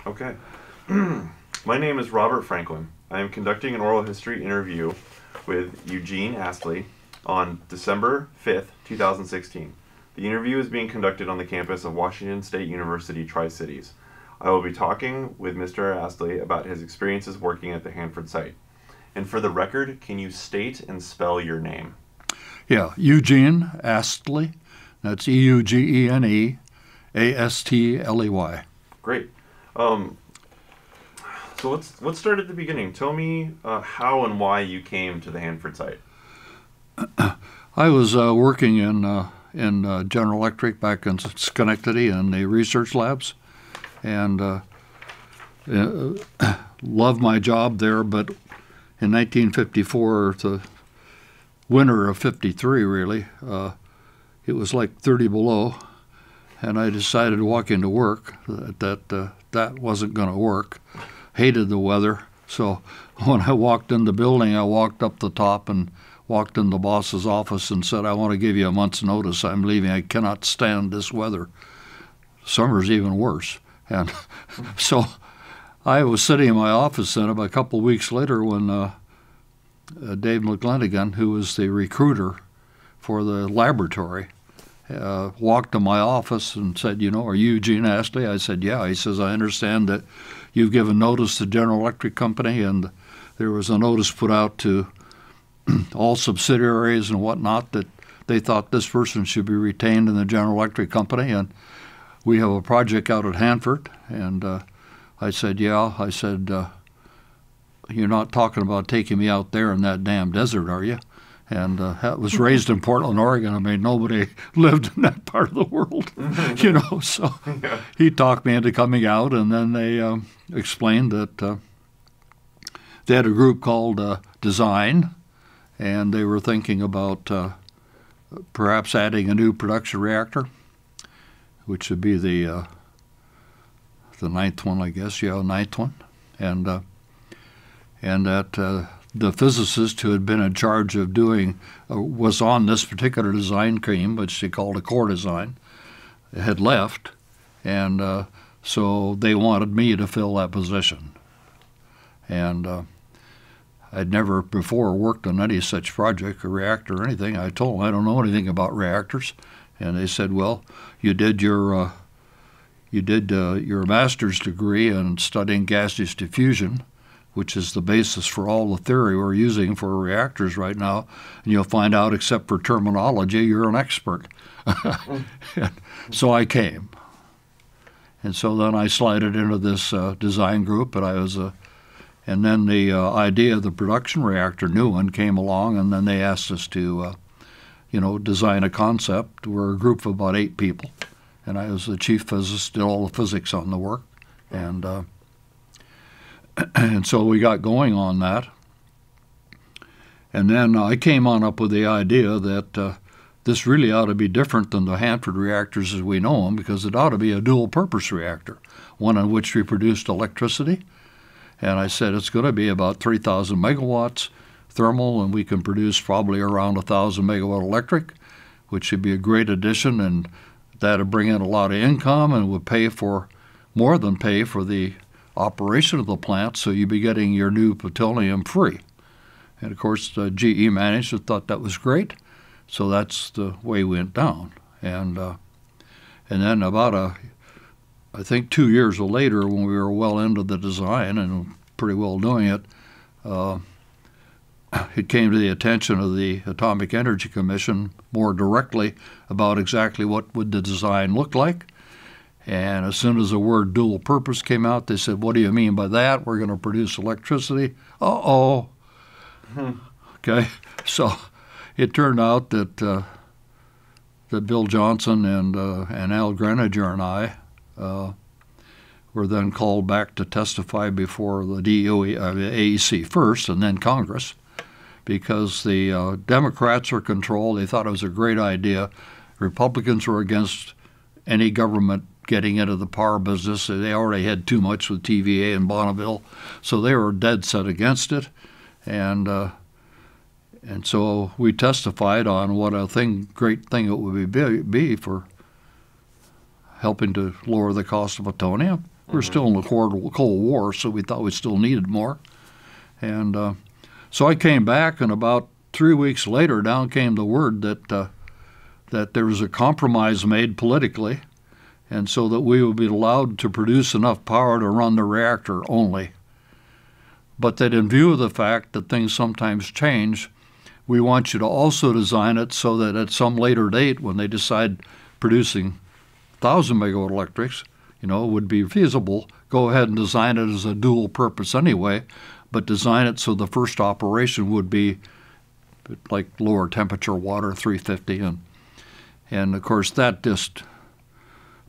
Okay. My name is Robert Franklin. I am conducting an oral history interview with Eugene Astley on December 5th, 2016. The interview is being conducted on the campus of Washington State University Tri-Cities. I will be talking with Mr. Astley about his experiences working at the Hanford site. And for the record, can you state and spell your name? Yeah, Eugene Astley. That's Eugene Astley. Great. So let's start at the beginning. Tell me how and why you came to the Hanford site. I was working in General Electric back in Schenectady in the research labs, and loved my job there. But in 1954, the winter of '53, really, it was like 30 below, and I decided to walk into work that wasn't going to work. Hated the weather, so when I walked in the building, I walked up the top and walked in the boss's office and said, "I want to give you a month's notice. I'm leaving. I cannot stand this weather. Summer's even worse." And so I was sitting in my office then about a couple of weeks later when Dave McGlenigan, who was the recruiter for the laboratory, walked to my office and said, "Are you Eugene Astley?" I said, "Yeah." He says, "I understand that you've given notice to General Electric Company, and there was a notice put out to all subsidiaries and whatnot that they thought this person should be retained in the General Electric Company, and we have a project out at Hanford." And I said, "Yeah." I said, "You're not talking about taking me out there in that damn desert, are you?" And I was raised in Portland, Oregon. I mean, nobody lived in that part of the world, So Yeah. he talked me into coming out, and then they explained that they had a group called Design, and they were thinking about perhaps adding a new production reactor, which would be the ninth one, I guess. Yeah, ninth one, and that. The physicist who had been in charge of doing was on this particular design team, which they called a core design, had left, and so they wanted me to fill that position. And I'd never before worked on any such project, a reactor or anything. I told them I don't know anything about reactors, and they said, "Well, you did your master's degree in studying gaseous diffusion, which is the basis for all the theory we're using for reactors right now, and you'll find out, except for terminology, you're an expert." So I came. And so then I slided into this design group, and then the idea of the production reactor, new one, came along, and then they asked us to, design a concept. We're a group of about 8 people, and I was the chief physicist, did all the physics on the work, and so we got going on that. And then I came on up with the idea that this really ought to be different than the Hanford reactors as we know them, because it ought to be a dual-purpose reactor, one in which we produced electricity. And I said it's going to be about 3,000 megawatts thermal, and we can produce probably around 1,000 megawatt electric, which should be a great addition, and that would bring in a lot of income and would more than pay for the operation of the plant, so you'd be getting your new plutonium free. And of course, GE management thought that was great, so that's the way we went down. And then about I think 2 years later, when we were well into the design and pretty well doing it, it came to the attention of the Atomic Energy Commission more directly about exactly what would the design look like. And as soon as the word dual purpose came out, they said, "What do you mean by that? We're going to produce electricity." Uh-oh. Okay. So it turned out that Bill Johnson and Al Greninger and I were then called back to testify before the AEC first and then Congress, because the Democrats were controlled. They thought it was a great idea. Republicans were against any government getting into the power business. They already had too much with TVA and Bonneville, so they were dead set against it. And so we testified on what a great thing it would be for helping to lower the cost of plutonium We're still in the Cold War, so we thought we still needed more. And so I came back, and about 3 weeks later, down came the word that there was a compromise made politically, and so that we would be allowed to produce enough power to run the reactor only. But that in view of the fact that things sometimes change, we want you to also design it so that at some later date, when they decide producing 1,000 megawatt electrics, would be feasible, go ahead and design it as a dual purpose anyway, but design it so the first operation would be like lower temperature water, 350. And of course, that just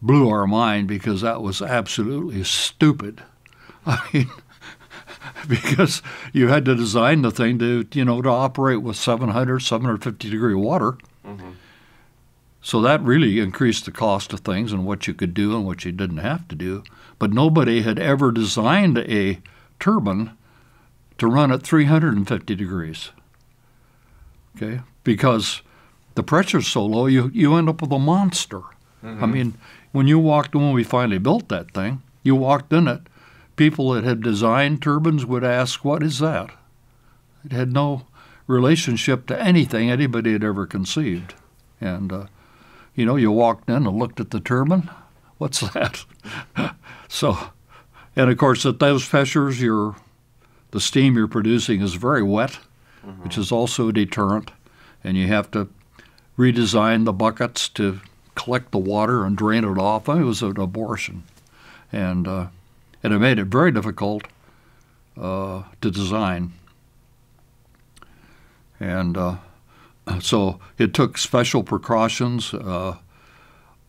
blew our mind because that was absolutely stupid. I mean, because you had to design the thing to operate with 750 degree water. Mm-hmm. So that really increased the cost of things and what you could do and what you didn't have to do. But nobody had ever designed a turbine to run at 350 degrees. Okay? Because the pressure's so low, you end up with a monster. Mm-hmm. I mean, when we finally built that thing, you walked in it, people that had designed turbines would ask, what is that? It had no relationship to anything anybody had ever conceived. And, you walked in and looked at the turbine, what's that? So, and of course at those pressures, the steam you're producing is very wet, mm-hmm. which is also a deterrent, and you have to redesign the buckets to collect the water and drain it off. I mean, it was an abortion. And it made it very difficult to design. And so it took special precautions.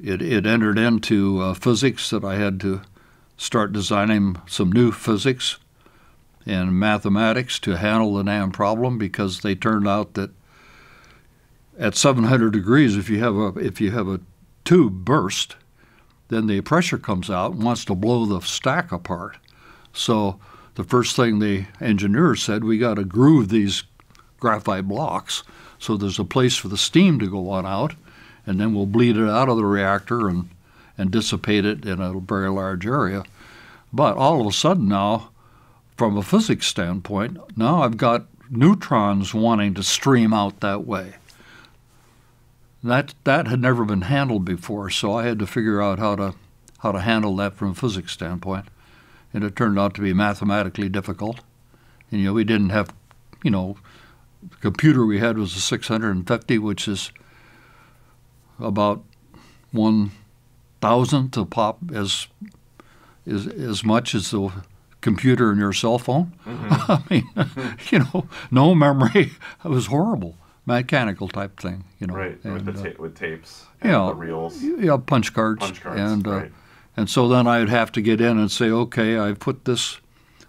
It entered into physics that I had to start designing some new physics and mathematics to handle the damn problem, because they turned out that at 700 degrees, if you have a tube burst, then the pressure comes out and wants to blow the stack apart. So the first thing the engineers said, we got to groove these graphite blocks so there's a place for the steam to go on out, and then we'll bleed it out of the reactor and dissipate it in a very large area. But all of a sudden now, from a physics standpoint, now I've got neutrons wanting to stream out that way. That had never been handled before, so I had to figure out how to handle that from a physics standpoint, and it turned out to be mathematically difficult. And we didn't have, the computer we had was a 650, which is about 1,000th of pop as much as the computer in your cell phone. Mm-hmm. I mean, no memory. It was horrible. Mechanical type thing, Right, and, with tapes and the reels. Yeah, punch cards. Right. And so then I would have to get in and say, okay, I've put this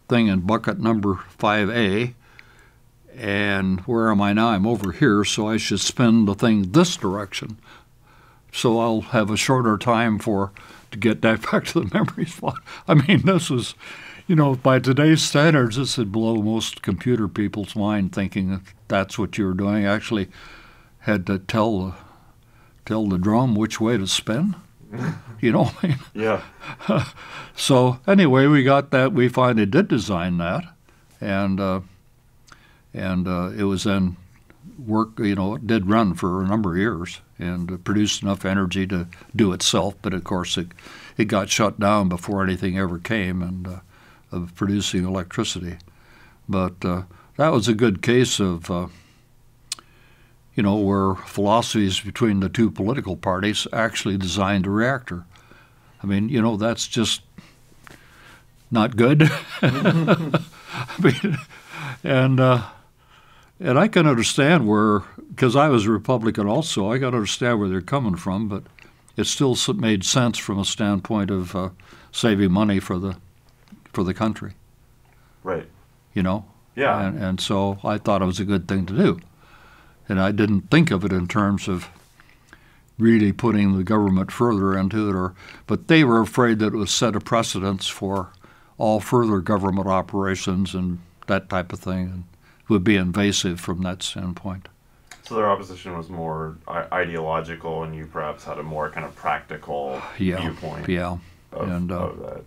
thing in bucket number 5A, and where am I now? I'm over here, so I should spin the thing this direction. So I'll have a shorter time to get that back to the memory spot. I mean, this was, by today's standards, this would blow most computer people's mind, thinking that that's what you were doing. I actually had to tell the drum which way to spin. Yeah. So anyway, we got that. We finally did design that, and it was then work. It did run for a number of years and produced enough energy to do itself. But of course, it got shut down before anything ever came of producing electricity. But that was a good case of where philosophies between the two political parties actually designed a reactor. I mean, that's just not good. I mean, and I can understand because I was a Republican also, I can understand where they're coming from, but it still made sense from a standpoint of saving money for the country. Right. Yeah. And so I thought it was a good thing to do. And I didn't think of it in terms of really putting the government further into it, but they were afraid that it would set a precedence for all further government operations and that type of thing, and would be invasive from that standpoint. So their opposition was more ideological, and you perhaps had a more kind of practical viewpoint. Yeah. Of that.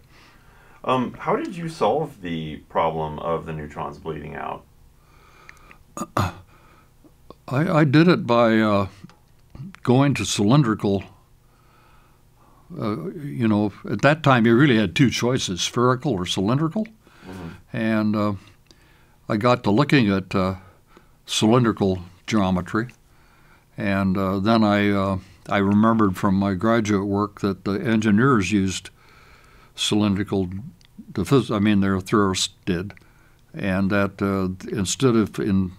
How did you solve the problem of the neutrons bleeding out? I did it by going to cylindrical. At that time you really had two choices, spherical or cylindrical. Mm-hmm. And I got to looking at cylindrical geometry. And then I remembered from my graduate work that the engineers used cylindrical, their theorists did, and that instead of in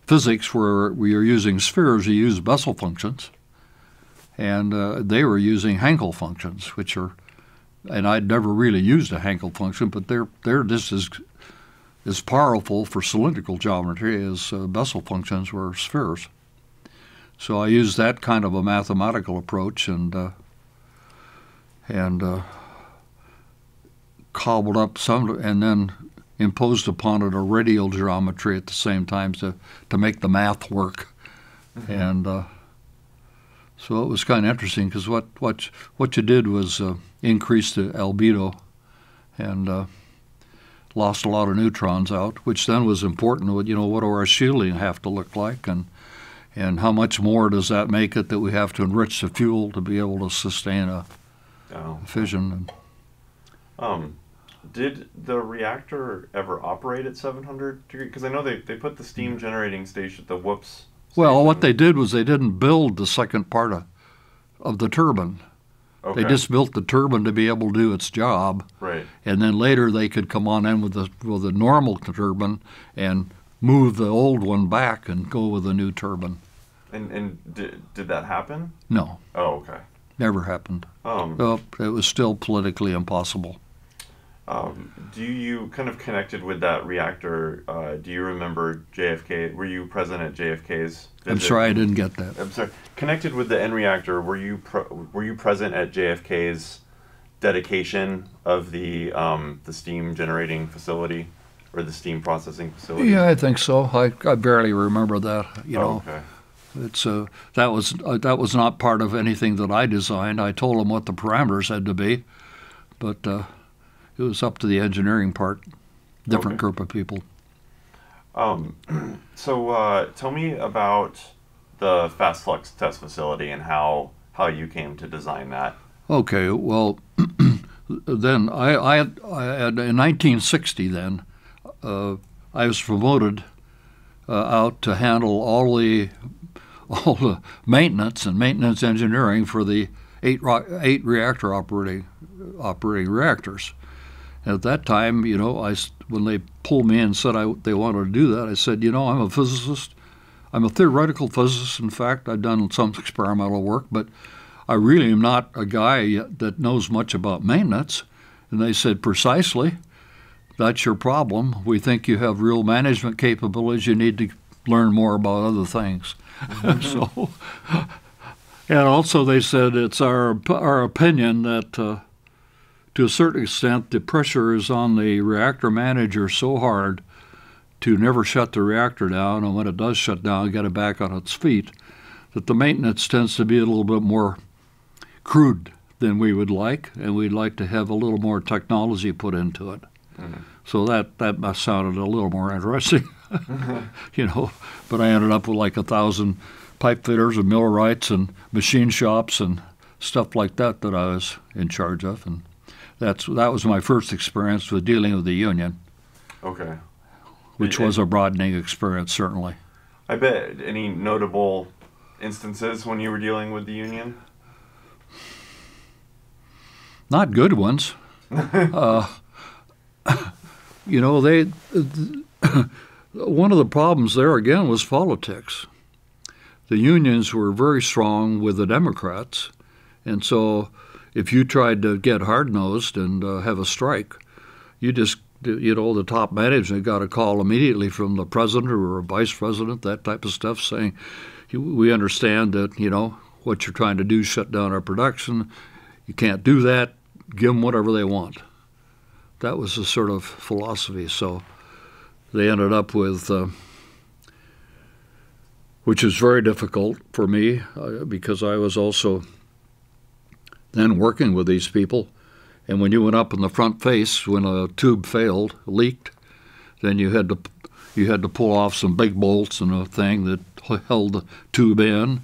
physics where we are using spheres, you use Bessel functions, and they were using Hankel functions, which are, and I'd never really used a Hankel function, but they're just as powerful for cylindrical geometry as Bessel functions were spheres. So I used that kind of a mathematical approach and cobbled up some, and then imposed upon it a radial geometry at the same time to make the math work. Mm-hmm. And so it was kind of interesting because what you did was increase the albedo and lost a lot of neutrons out, which then was important. What do our shielding have to look like, and how much more does that make it that we have to enrich the fuel to be able to sustain a fission? Did the reactor ever operate at 700 degrees? Because I know they put the steam generating station, the whoops. Well, what they did was they didn't build the second part of the turbine. Okay. They just built the turbine to be able to do its job. Right. And then later they could come on in with the normal turbine and move the old one back and go with a new turbine. And did that happen? No. Oh, okay. Never happened. Well, it was still politically impossible. Do you kind of connected with that reactor? Do you remember JFK? Were you present at JFK's visit? I'm sorry, I didn't get that. I'm sorry. Connected with the N reactor, were you present at JFK's dedication of the steam generating facility or the steam processing facility? Yeah, I think so. I barely remember that. Okay. It's that was not part of anything that I designed. I told them what the parameters had to be, but it was up to the engineering part, different group of people. So tell me about the fast flux test facility and how you came to design that. Okay, well, then I had, in 1960 then, I was promoted out to handle all the maintenance and maintenance engineering for the eight reactor operating reactors. And at that time, when they pulled me in and said they wanted to do that, I said, I'm a physicist. I'm a theoretical physicist. In fact, I've done some experimental work, but I really am not a guy that knows much about maintenance. And they said, precisely, that's your problem. We think you have real management capabilities. You need to learn more about other things. So, and also they said it's our opinion that to a certain extent the pressure is on the reactor manager so hard to never shut the reactor down, and when it does shut down, get it back on its feet, that the maintenance tends to be a little bit more crude than we would like, and we'd like to have a little more technology put into it. Mm-hmm. So that sounded a little more interesting. But I ended up with like 1,000 pipe fitters and millwrights and machine shops and stuff like that I was in charge of, and that was my first experience with dealing with the union. Okay. Which was a broadening experience, certainly. I bet. Any notable instances when you were dealing with the union? Not good ones. One of the problems there, again, was politics. The unions were very strong with the Democrats, and so if you tried to get hard-nosed and have a strike, you just, the top management got a call immediately from the president or a vice president, that type of stuff, saying, we understand that, what you're trying to do is shut down our production. You can't do that. Give them whatever they want. That was the sort of philosophy. So they ended up with, which is very difficult for me because I was also then working with these people And when you went up in the front face, when a tube failed, leaked, then you had to pull off some big bolts and a thing that held the tube in,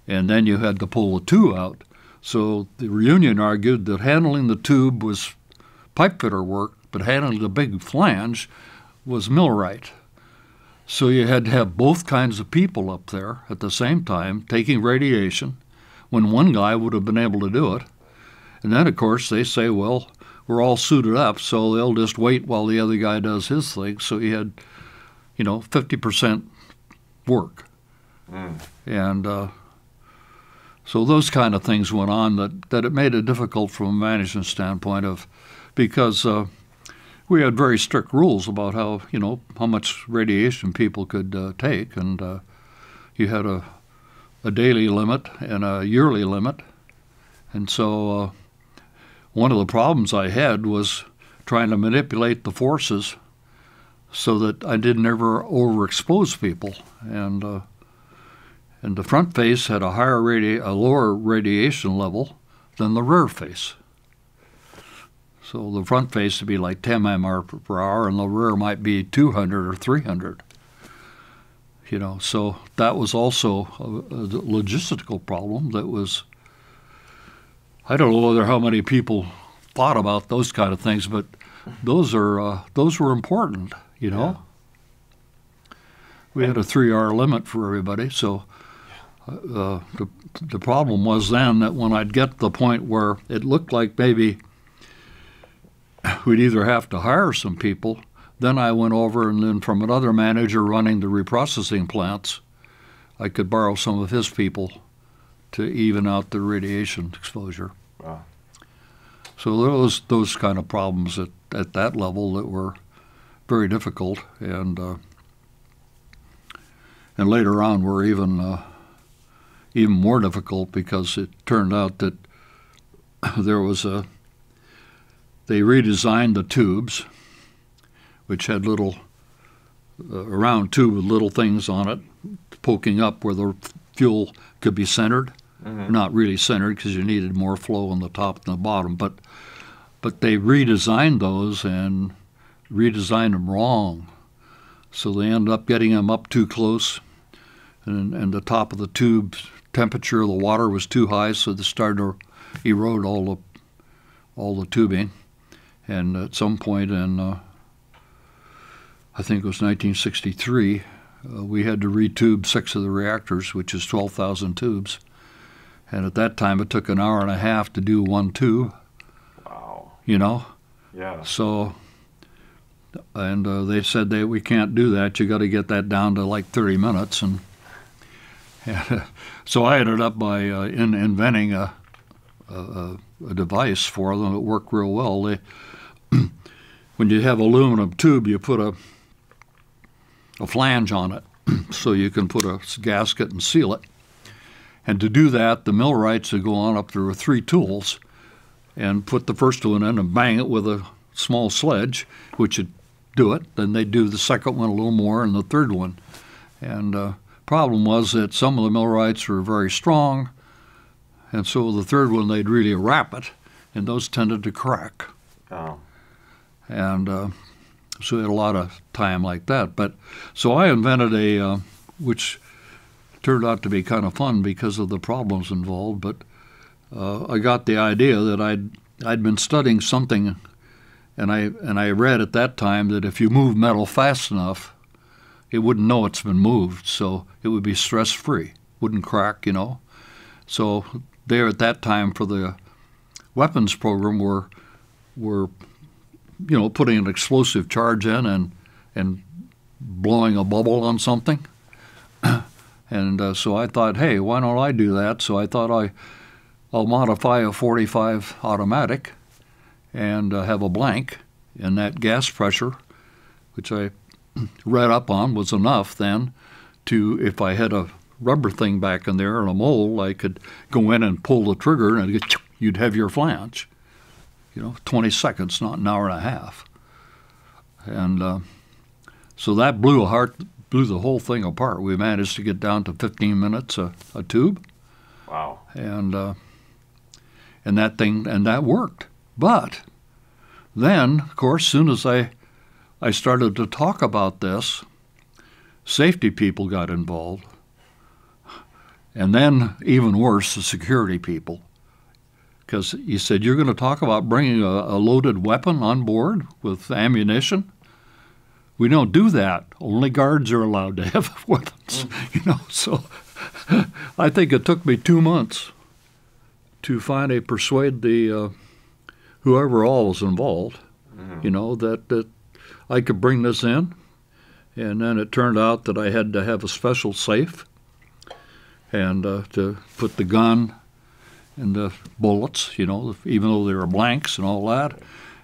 and then you had to pull the tube out. So the union argued that handling the tube was pipe fitter work, but handling the big flange was millwright. So you had to have both kinds of people up there at the same time taking radiation when one guy would have been able to do it. And then, of course, they say, well, we're all suited up, so they'll just wait while the other guy does his thing. So you had, 50% work. And so those kind of things went on that it made it difficult from a management standpoint because we had very strict rules about how much radiation people could take, and you had a daily limit and a yearly limit. And so one of the problems I had was trying to manipulate the forces so that I didn't ever overexpose people. And the front face had a lower radiation level than the rear face. So the front face would be like 10 mmR per hour, and the rear might be 200 or 300. So that was also a logistical problem that was, I don't know how many people thought about those kind of things, but those were important, Yeah. We had a 3-hour limit for everybody, so the problem was then that when I'd get to the point where it looked like maybe we'd either have to hire some people, then I went over and then from another manager running the reprocessing plants, I could borrow some of his people to even out the radiation exposure. Wow. So those kind of problems at that level that were very difficult, and later on were even more difficult because it turned out that they redesigned the tubes, which had little a round tube with little things on it poking up where the fuel could be centered. Mm-hmm. Not really centered because you needed more flow on the top than the bottom, but they redesigned those and redesigned them wrong. So they ended up getting them up too close, and the top of the tube temperature of the water was too high, so they started to erode all the tubing. And at some point in, I think it was 1963, we had to retube 6 of the reactors, which is 12,000 tubes. And at that time, it took an hour and a half to do one tube. Wow. Yeah. So, and they said we can't do that. You got to get that down to like 30 minutes. And so I ended up by inventing a device for them that worked real well. When you have aluminum tube, you put a flange on it so you can put a gasket and seal it. And to do that, the millwrights would go on up there with 3 tools and put the first one in and bang it with a small sledge, which would do it. Then they'd do the second one a little more and the third one. And problem was that some of the millwrights were very strong, and so the third one they'd really wrap it, and those tended to crack. Oh. And so we had a lot of time like that. But so I invented which turned out to be kind of fun because of the problems involved. But I got the idea that I'd been studying something, and I read at that time that if you move metal fast enough, it wouldn't know it's been moved, so it would be stress-free, wouldn't crack, So there at that time for the weapons program were putting an explosive charge in and blowing a bubble on something. And so I thought, hey, why don't I do that? So I thought I'll modify a .45 automatic and have a blank, and that gas pressure, which I read up on, was enough then to, if I had a rubber thing back in there and a mold, I could go in and pull the trigger and you'd have your flange. 20 seconds, not an hour and a half. And so that blew the whole thing apart. We managed to get down to 15 minutes a tube. Wow. And that worked. But then, of course, soon as I started to talk about this, safety people got involved. And then, even worse, the security people. Because he said, you're going to talk about bringing a loaded weapon on board with ammunition? We don't do that. Only guards are allowed to have weapons, So I think it took me 2 months to finally persuade the whoever all was involved, that I could bring this in. And then it turned out that I had to have a special safe and to put the gun and the bullets, even though they were blanks and all that.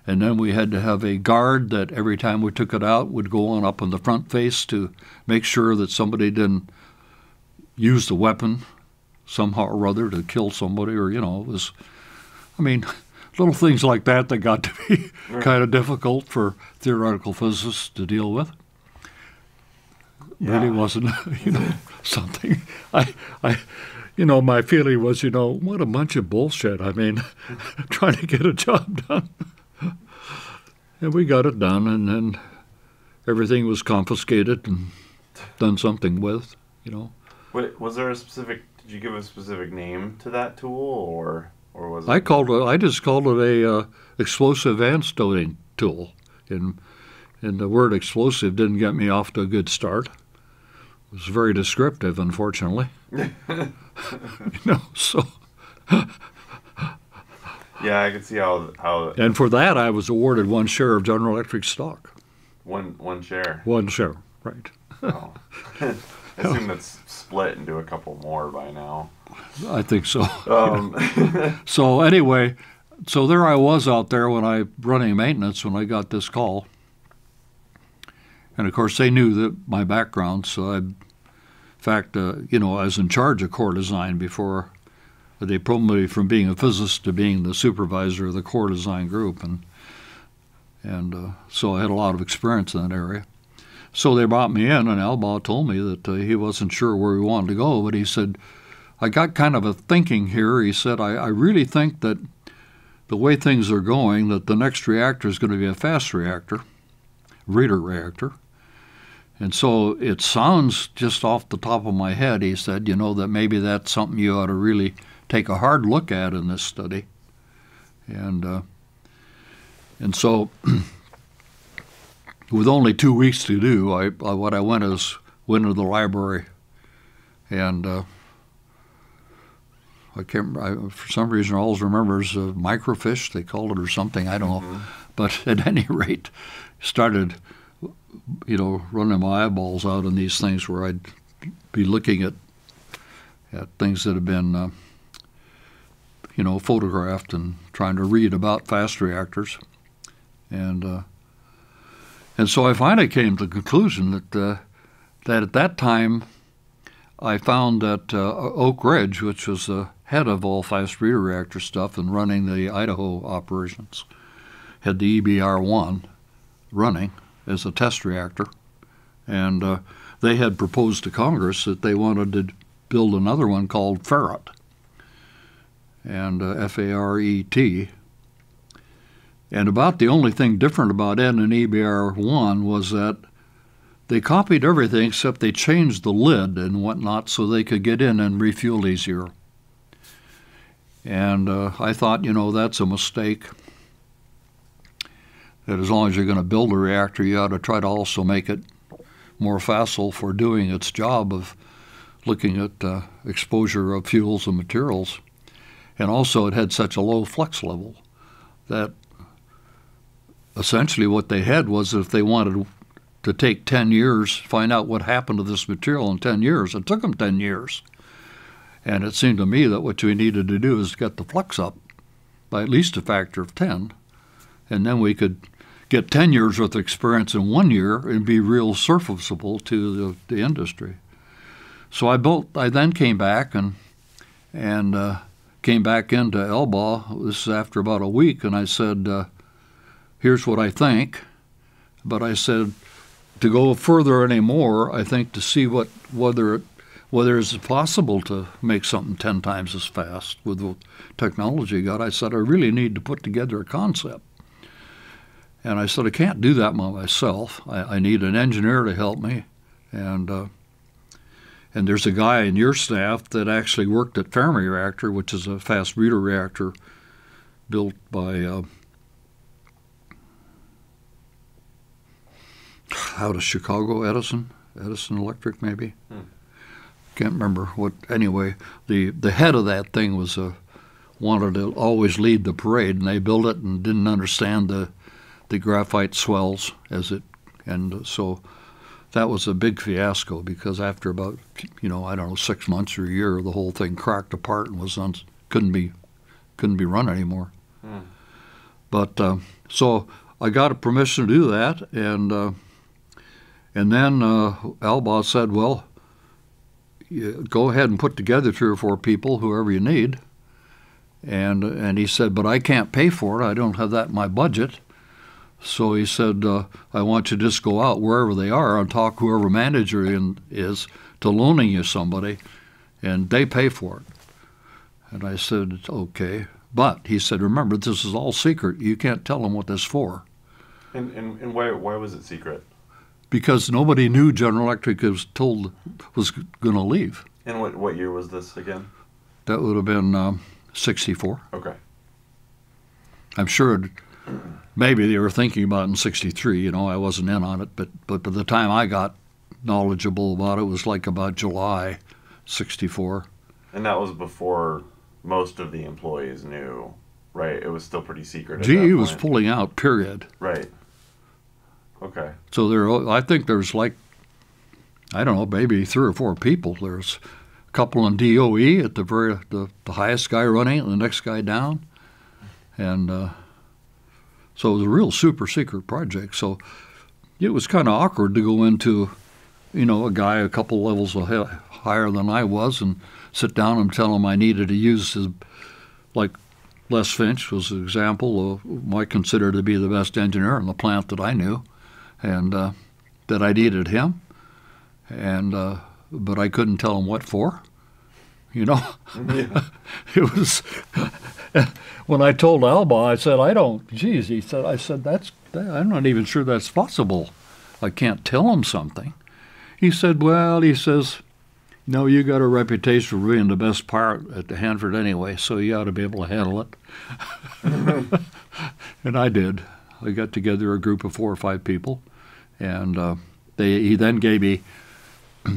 And then we had to have a guard that every time we took it out would go on up in the front face to make sure that somebody didn't use the weapon somehow or other to kill somebody, or, it was, little things like that got to be kind of difficult for theoretical physicists to deal with. Really wasn't, something. My feeling was, what a bunch of bullshit. Trying to get a job done. And we got it done, and then everything was confiscated and done something with, Was there did you give a specific name to that tool, or was it? I just called it a explosive antidoting tool. And the word explosive didn't get me off to a good start. It was very descriptive, unfortunately. So. Yeah, I could see how. And for that, I was awarded 1 share of General Electric stock. One share. 1 share, right. Oh. I assume that's split into a couple more by now. I think so. So anyway, there I was out there running maintenance when I got this call. And of course, they knew that my background, so I was in charge of core design before they promoted me from being a physicist to being the supervisor of the core design group, and so I had a lot of experience in that area. So they brought me in, and Albaugh told me that he wasn't sure where we wanted to go, but he said, I got kind of a thinking here. He said, I really think that the way things are going, that the next reactor is going to be a fast reactor, reader reactor. And so it sounds just off the top of my head, he said, that maybe that's something you ought to really take a hard look at in this study. And so with only 2 weeks to do, what I went into the library, and I can't remember, for some reason I always remember it's microfiche, they called it, or something, I don't know. But at any rate, started running my eyeballs out on these things where I'd be looking at things that have been, photographed and trying to read about fast reactors. And so I finally came to the conclusion that at that time I found that Oak Ridge, which was the head of all fast reader reactor stuff and running the Idaho operations, had the EBR-1 running as a test reactor, and they had proposed to Congress that they wanted to build another one called Ferret, and F-A-R-E-T. And about the only thing different about N and EBR-1 was that they copied everything except they changed the lid and whatnot so they could get in and refuel easier. And I thought, that's a mistake. That as long as you're going to build a reactor, you ought to try to also make it more facile for doing its job of looking at exposure of fuels and materials. And also it had such a low flux level that essentially what they had was if they wanted to take 10 years, find out what happened to this material in 10 years, it took them 10 years. And it seemed to me that what we needed to do is get the flux up by at least a factor of 10, and then we could get 10 years worth of experience in 1 year and be real serviceable to the industry. So I then came back and came back into Albaugh. This is after about a week, and I said, here's what I think. But I said, to go further anymore, I think to see whether it whether it's possible to make something 10 times as fast with the technology you got. I said, I really need to put together a concept. And I said, I can't do that by myself. I need an engineer to help me. And there's a guy in your staff that actually worked at Fermi Reactor, which is a fast breeder reactor built by out of Chicago, Edison Electric, maybe. Can't remember what. Anyway, the head of that thing was wanted to always lead the parade, and they built it and didn't understand the graphite swells and so that was a big fiasco, because after about I don't know, 6 months or a year, the whole thing cracked apart and couldn't be run anymore. But so I got a permission to do that, and then Alba said, well, go ahead and put together 3 or 4 people, whoever you need. And he said, but I can't pay for it. I don't have that in my budget. So he said, I want you to just go out wherever they are and talk whoever manager is to loaning you somebody, and they pay for it. And I said, okay. But he said, remember, this is all secret. You can't tell them what this is for. And why was it secret? Because nobody knew General Electric was going to leave. And what year was this again? That would have been 64. Okay. I'm sure maybe they were thinking about it in 63. I wasn't in on it, but by the time I got knowledgeable about it was like about July 64. And that was before most of the employees knew, right? It was still pretty secret. GE was pulling out, period. Right. Okay. So I think there's I don't know, maybe 3 or 4 people. There's a couple in DOE at the highest guy running it, and the next guy down. And so it was a real super secret project. So it was kind of awkward to go into, a guy a couple levels higher than I was and sit down and tell him I needed to use his, like Les Finch was an example of who I consider to be the best engineer in the plant that I knew, and that I needed him, and but I couldn't tell him what for. Yeah. It was when I told Alba, I said, I said, I'm not even sure that's possible. I can't tell him something. He said, well, he says, you got a reputation for being the best pilot at the Hanford anyway, so you ought to be able to handle it. And I did. I got together a group of 4 or 5 people, and he then gave me a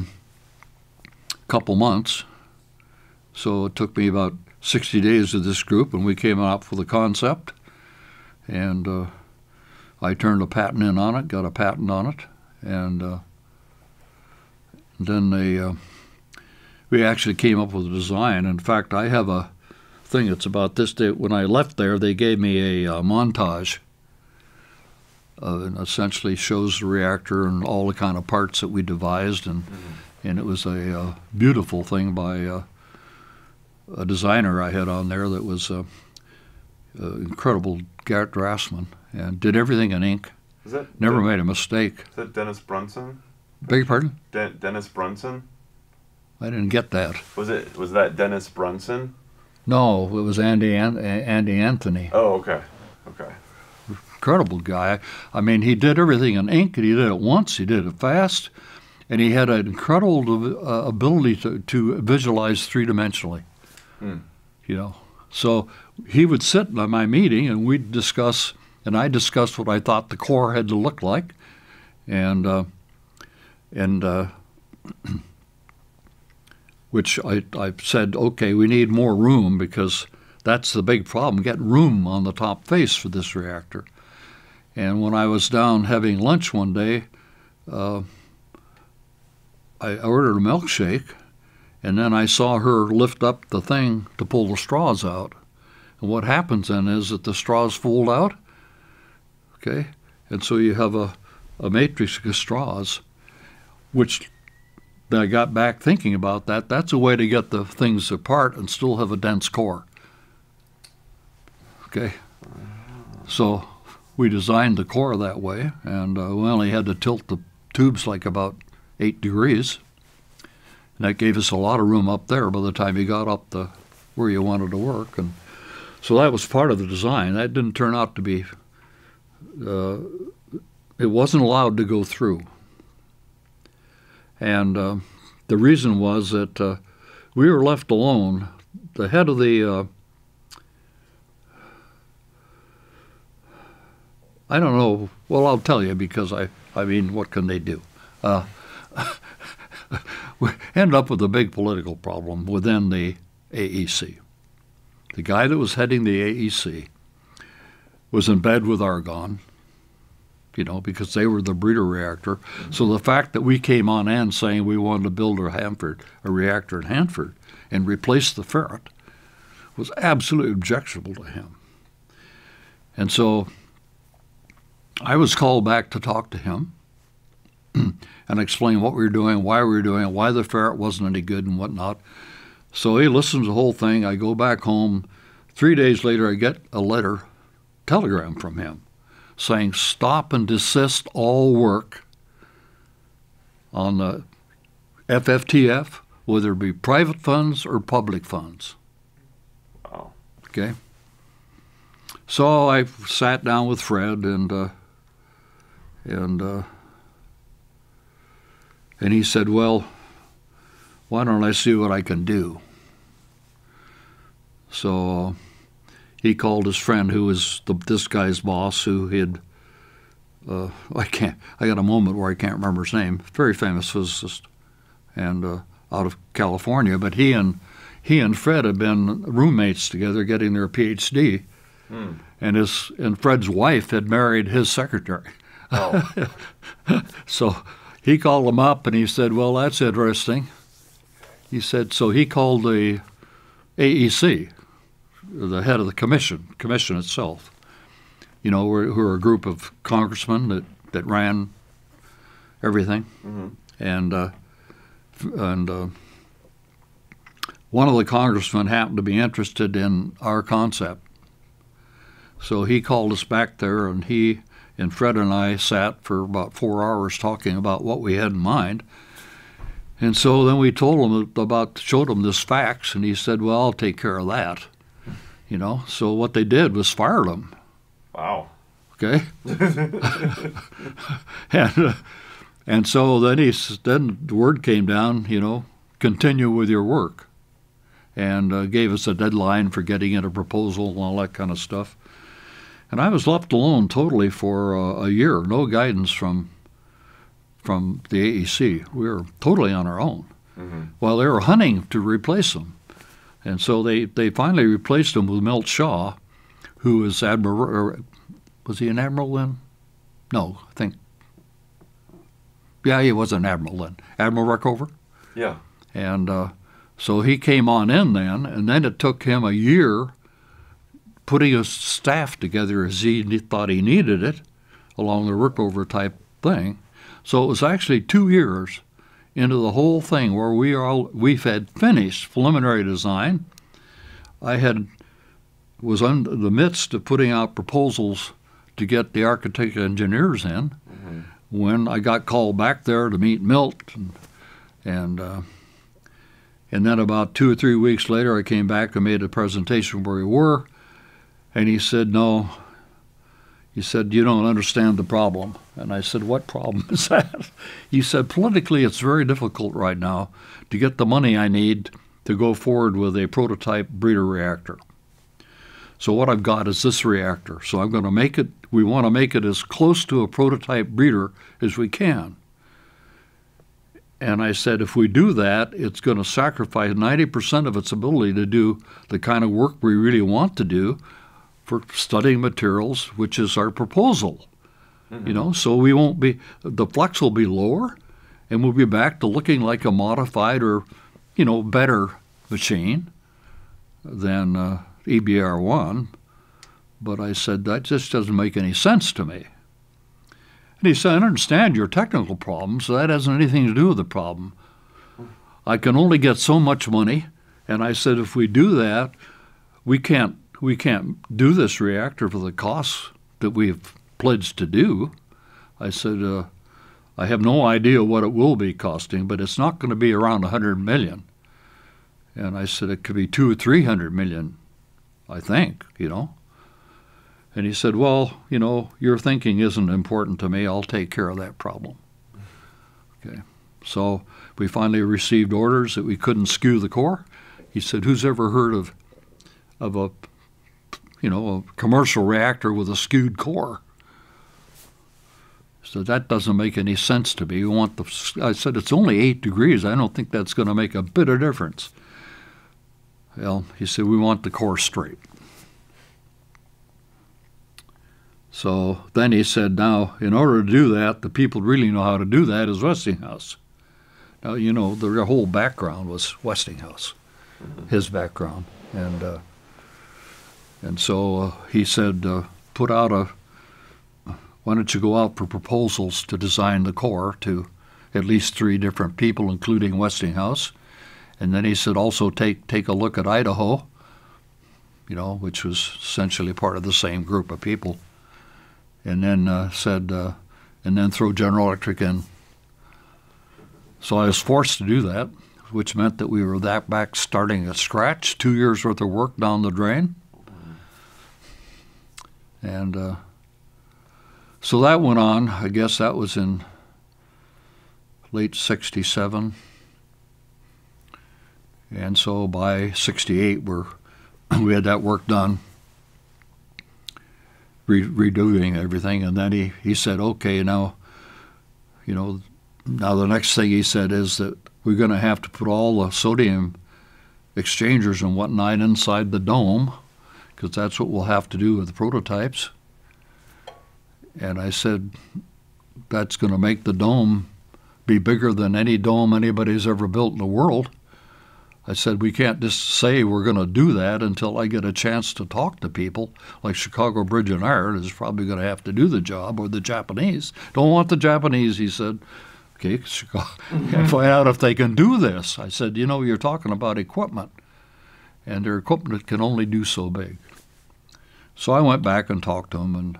couple months. So it took me about 60 days with this group, and we came up with a concept, and I turned a patent in on it, got a patent on it, and then we actually came up with a design. In fact, I have a thing that's about this day. When I left there, they gave me a montage, and essentially shows the reactor and all the kind of parts that we devised, and it was a beautiful thing by a designer I had on there that was incredible, Garrett Drassman, and did everything in ink. Never made a mistake. Is that Dennis Brunson? Beg your pardon? Dennis Brunson? I didn't get that. Was that Dennis Brunson? No, it was Andy Anthony. Oh, okay. Okay. Incredible guy. I mean, he did everything in ink, and he did it once. He did it fast, and he had an incredible ability to visualize 3-dimensionally. So he would sit in my meeting, and we'd discuss, and I discussed what I thought the core had to look like, and which I said, okay, we need more room, because that's the big problem, getting room on the top face for this reactor. And when I was down having lunch one day, I ordered a milkshake, and then I saw her lift up the thing to pull the straws out. And what happens then is that the straws fold out, okay? And so you have a matrix of straws, which I got back thinking about that. That's a way to get the things apart and still have a dense core. Okay? So we designed the core that way, and we only had to tilt the tubes like about 8 degrees. And that gave us a lot of room up there by the time you got up to where you wanted to work. And so that was part of the design. That didn't turn out to be, it wasn't allowed to go through. And the reason was that we were left alone. The head of the, I don't know, well, I'll tell you because I mean, what can they do? We ended up with a big political problem within the AEC. The guy that was heading the AEC was in bed with Argonne, you know, because they were the breeder reactor. So the fact that we came on in saying we wanted to build a reactor in Hanford and replace the ferret was absolutely objectionable to him. And so I was called back to talk to him and explain what we were doing, why we were doing it, why the ferret wasn't any good and whatnot. So he listens to the whole thing. I go back home. 3 days later, I get a telegram from him saying, stop and desist all work on the FFTF, whether it be private funds or public funds. Wow. Okay? So I sat down with Fred and he said, well, why don't I see what I can do? So he called his friend who was this guy's boss, who had, I got a moment where I can't remember his name, very famous physicist, and out of California, but he and Fred had been roommates together getting their PhD, and Fred's wife had married his secretary. Oh. So he called him up and he said, well, that's interesting. He said, so he called the AEC, the head of the commission itself, you know, who are a group of congressmen that ran everything. Mm-hmm. And one of the congressmen happened to be interested in our concept. So he called us back there, and he and Fred and I sat for about 4 hours talking about what we had in mind. And so then we showed him this fax, and he said, well, I'll take care of that. You know, so what they did was fired him. Wow. Okay? and so then the word came down, you know, continue with your work, and gave us a deadline for getting in a proposal and all that kind of stuff. And I was left alone totally for a year, no guidance from the AEC. We were totally on our own. Mm-hmm. While they were hunting to replace him. And so they finally replaced him with Milt Shaw, who was admiral. Was he an admiral then? No, I think. Yeah, he was an admiral then. Admiral Rickover? Yeah. And so he came on in then, and then it took him a year putting his staff together as he thought he needed it, along the Rickover type thing. So it was actually 2 years into the whole thing where we had finished preliminary design. I was in the midst of putting out proposals to get the architect engineers in, mm-hmm. when I got called back there to meet Milt, and then about 2 or 3 weeks later I came back and made a presentation where we were, and he said, no. He said, you don't understand the problem. And I said, what problem is that? He said, politically, it's very difficult right now to get the money I need to go forward with a prototype breeder reactor. So what I've got is this reactor. So I'm going to make it, we want to make it as close to a prototype breeder as we can. And I said, if we do that, it's going to sacrifice 90% of its ability to do the kind of work we really want to do for studying materials, which is our proposal. Mm-hmm. You know, so we won't be, the flux will be lower, and we'll be back to looking like a modified or, you know, better machine than EBR1. But I said, that just doesn't make any sense to me. And he said, I understand your technical problems, so that hasn't anything to do with the problem. I can only get so much money, and I said, if we do that, we can't do this reactor for the costs that we've pledged to do. I said, I have no idea what it will be costing, but it's not going to be around 100 million. And I said, it could be 200 or 300 million, I think, And he said, well, your thinking isn't important to me. I'll take care of that problem. Okay. So we finally received orders that we couldn't skew the core. He said, who's ever heard of a commercial reactor with a skewed core? So that doesn't make any sense to me. I said, it's only 8 degrees. I don't think that's going to make a bit of difference. Well, he said, we want the core straight. So then he said, now, in order to do that, the people who really know how to do that is Westinghouse. Now, their whole background was Westinghouse, his background. And so he said, why don't you go out for proposals to design the core to at least 3 different people, including Westinghouse. And then he said, also take a look at Idaho, which was essentially part of the same group of people. And then and then throw General Electric in. So I was forced to do that, which meant that we were back starting at scratch, 2 years worth of work down the drain. And so that went on. I guess that was in late 67. And so by 68, we had that work done, redoing everything. And then he said, okay, now the next thing he said is that we're going to have to put all the sodium exchangers and whatnot inside the dome, because that's what we'll have to do with the prototypes. And I said, that's going to make the dome be bigger than any dome anybody's ever built in the world. I said, we can't just say we're going to do that until I get a chance to talk to people, like Chicago Bridge and Iron is probably going to have to do the job, or the Japanese. Don't want the Japanese, he said. Okay, Chicago, can't find out if they can do this. I said, you're talking about equipment, and their equipment can only do so big. So I went back and talked to them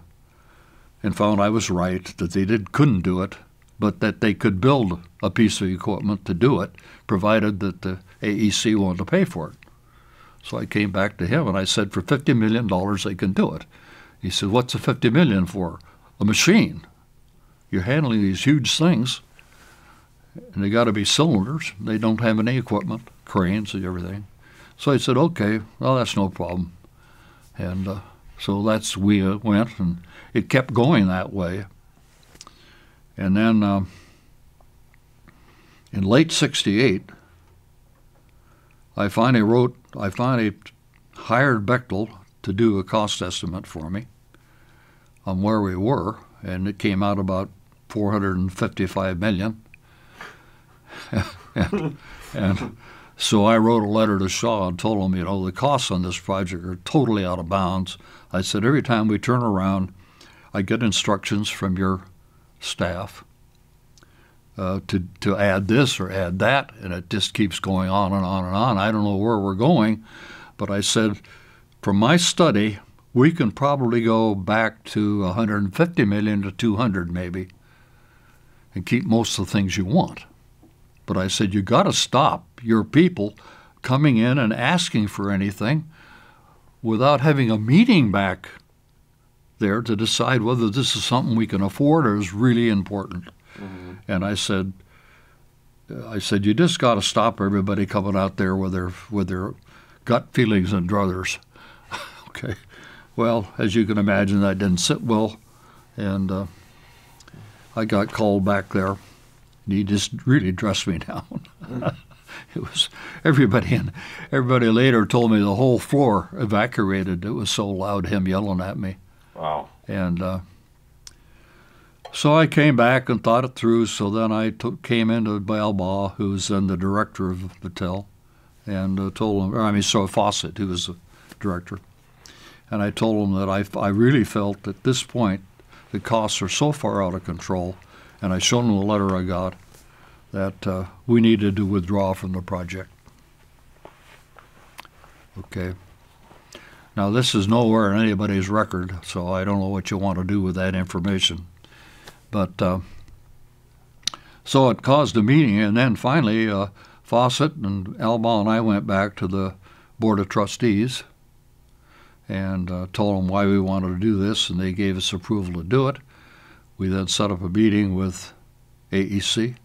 and found I was right, that they couldn't do it, but that they could build a piece of equipment to do it, provided that the AEC wanted to pay for it. So I came back to him and I said, for $50 million they can do it. He said, what's the $50 million for? A machine. You're handling these huge things, and they got to be cylinders. They don't have any equipment, cranes and everything. So I said, okay, well, that's no problem. And so we went, and it kept going that way. And then in late 68, I finally hired Bechtel to do a cost estimate for me on where we were, and it came out about $455 million. and so I wrote a letter to Shaw and told him, the costs on this project are totally out of bounds. I said, every time we turn around, I get instructions from your staff to add this or add that, and it just keeps going on and on and on. I don't know where we're going, but I said, from my study, we can probably go back to 150 million to 200 maybe, and keep most of the things you want. But I said, you got to stop your people coming in and asking for anything without having a meeting back there to decide whether this is something we can afford or is really important. Mm-hmm. And I said, you just got to stop everybody coming out there with their gut feelings and druthers. Okay. Well, as you can imagine, that didn't sit well, and I got called back there. And he just really dressed me down. It was everybody later told me the whole floor evacuated. It was so loud, him yelling at me. Wow. And so I came back and thought it through. So then I came into Balbaugh, who was then the director of Battelle, and told him, Fawcett, who was the director. And I told him that I really felt at this point the costs are so far out of control, and I showed him the letter I got, that we needed to withdraw from the project. Okay. Now, this is nowhere in anybody's record, so I don't know what you want to do with that information. But So it caused a meeting, and then finally Fawcett and Albaugh and I went back to the Board of Trustees and told them why we wanted to do this, and they gave us approval to do it. We then set up a meeting with AEC,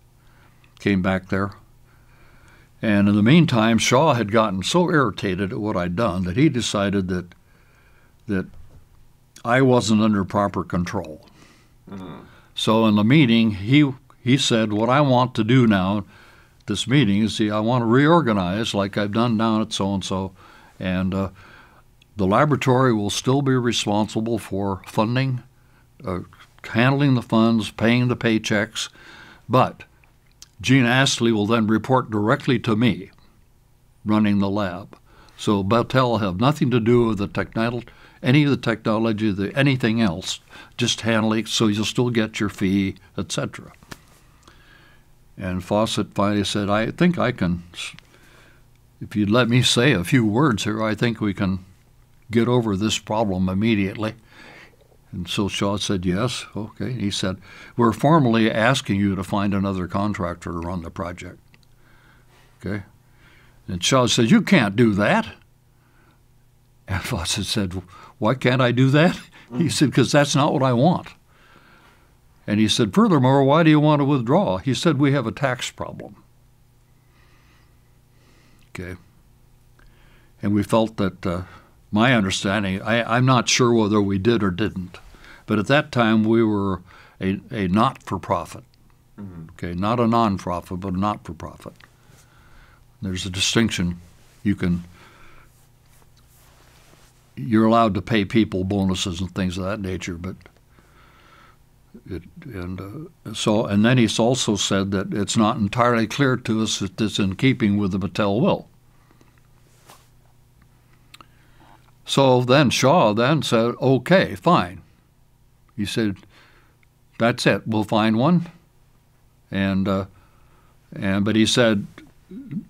came back there. And in the meantime, Shaw had gotten so irritated at what I'd done that he decided that I wasn't under proper control. Mm-hmm. So in the meeting, he said, what I want to do now, this meeting, is I want to reorganize like I've done down at so-and-so, and the laboratory will still be responsible for funding, handling the funds, paying the paychecks, but Eugene Astley will then report directly to me, running the lab. So Battelle will have nothing to do with any of the technology, anything else, just handling it so you'll still get your fee, etc. And Fawcett finally said, I think I can, if you'd let me say a few words here, I think we can get over this problem immediately. And so Shaw said, yes, okay. He said, we're formally asking you to find another contractor to run the project. Okay? And Shaw said, you can't do that. And Fawcett said, why can't I do that? He said, because that's not what I want. And he said, furthermore, why do you want to withdraw? He said, we have a tax problem. Okay? And we felt that my understanding, I'm not sure whether we did or didn't, but at that time we were a not-for-profit. Mm-hmm. Okay, not a non-profit, but a not-for-profit. There's a distinction. You're allowed to pay people bonuses and things of that nature, but and then he's also said that it's not entirely clear to us that it's in keeping with the Battelle will. So then Shaw then said, okay, fine. He said, that's it, we'll find one. But he said,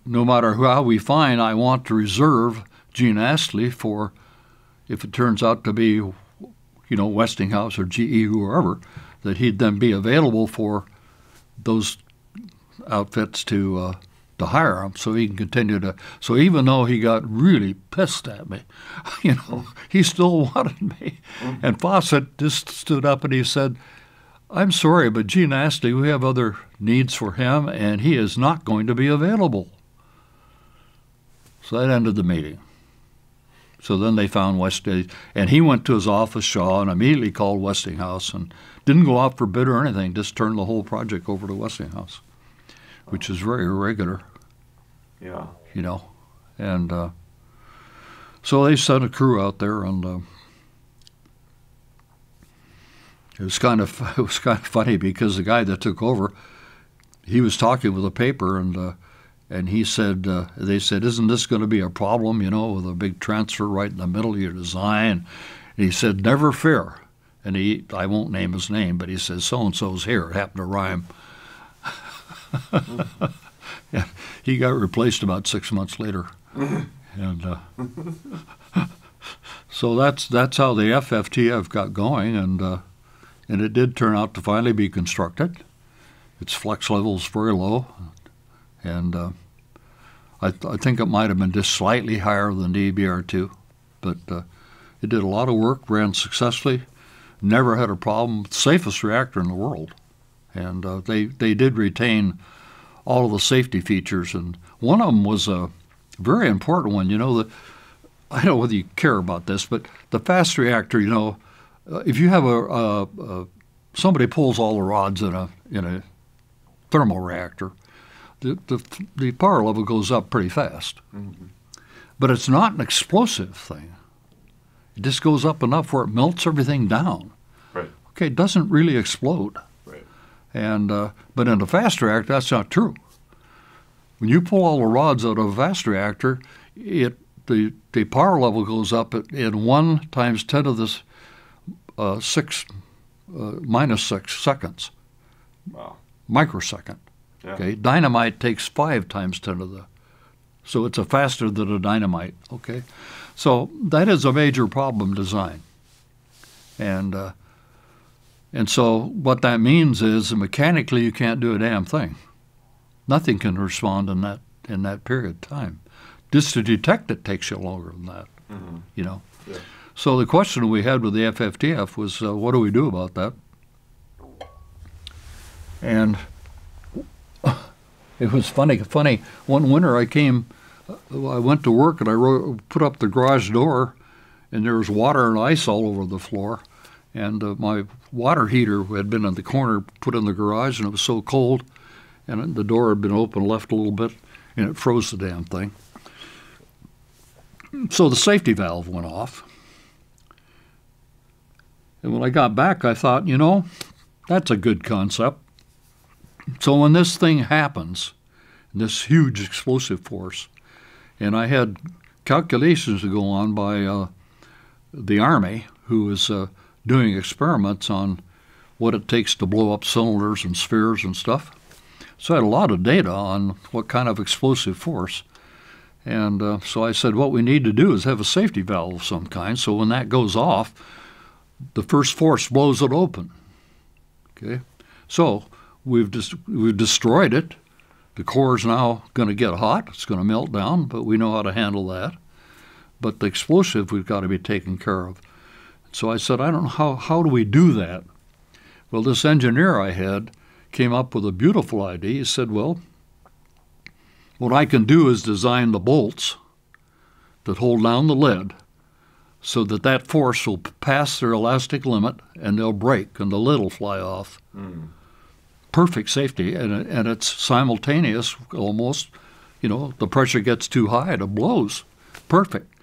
no matter how we find, I want to reserve Eugene Astley for, if it turns out to be, Westinghouse or GE, whoever, that he'd then be available for those outfits to hire him, so he can continue to. So even though he got really pissed at me, he still wanted me. Mm-hmm. And Fawcett just stood up and he said, "I'm sorry, but Eugene Astley, we have other needs for him, and he is not going to be available." So that ended the meeting. So then they found Westinghouse, and he went to his office, Shaw, and immediately called Westinghouse, and didn't go out for bid or anything, just turned the whole project over to Westinghouse, which is very irregular. Yeah. And so they sent a crew out there, and it was kind of funny because the guy that took over, he was talking with the paper, and he said, they said, "Isn't this going to be a problem, with a big transfer right in the middle of your design?" And he said, "Never fear." And I won't name his name, but he says, "So-and-so's here." It happened to rhyme. Yeah, he got replaced about 6 months later. And so that's how the FFTF got going, and it did turn out to finally be constructed. Its flex level is very low, and I think it might have been just slightly higher than the EBR-2, but it did a lot of work, ran successfully, never had a problem. Safest reactor in the world, and they did retain all of the safety features, and one of them was a very important one. I don't know whether you care about this, but the fast reactor, if you have somebody pulls all the rods in a thermal reactor, the power level goes up pretty fast. Mm-hmm. But it's not an explosive thing. It just goes up enough where it melts everything down. Right. Okay, it doesn't really explode. Right. And but in a fast reactor, that's not true. When you pull all the rods out of a fast reactor, the power level goes up in 1 × 10⁻⁻⁶ seconds. Wow. Microsecond. Yeah. Okay. Dynamite takes 5 × 10⁻⁻⁶. So it's faster than a dynamite. Okay. So that is a major problem design. And And so what that means is mechanically you can't do a damn thing. Nothing can respond in that period of time. Just to detect it takes you longer than that, you know. Yeah. So the question we had with the FFTF was, what do we do about that? And it was funny. One winter I went to work and I put up the garage door, and there was water and ice all over the floor. And my water heater had been in the corner, put in the garage, and it was so cold, and the door had been open, left a little bit, and it froze the damn thing. So the safety valve went off. And when I got back, I thought, you know, that's a good concept. So when this thing happens, this huge explosive force, and I had calculations to go on by the Army, who was doing experiments on what it takes to blow up cylinders and spheres and stuff. So I had a lot of data on what kind of explosive force. And so I said, what we need to do is have a safety valve of some kind, so when that goes off, the first force blows it open. Okay, so we've destroyed it. The core is now going to get hot. It's going to melt down, but we know how to handle that. But the explosive we've got to be taken care of. So I said, I don't know, how do we do that? Well, this engineer I had came up with a beautiful idea. He said, well, what I can do is design the bolts that hold down the lid so that that force will pass their elastic limit and they'll break and the lid will fly off. Perfect safety, and it's simultaneous almost. You know, the pressure gets too high, it blows. Perfect.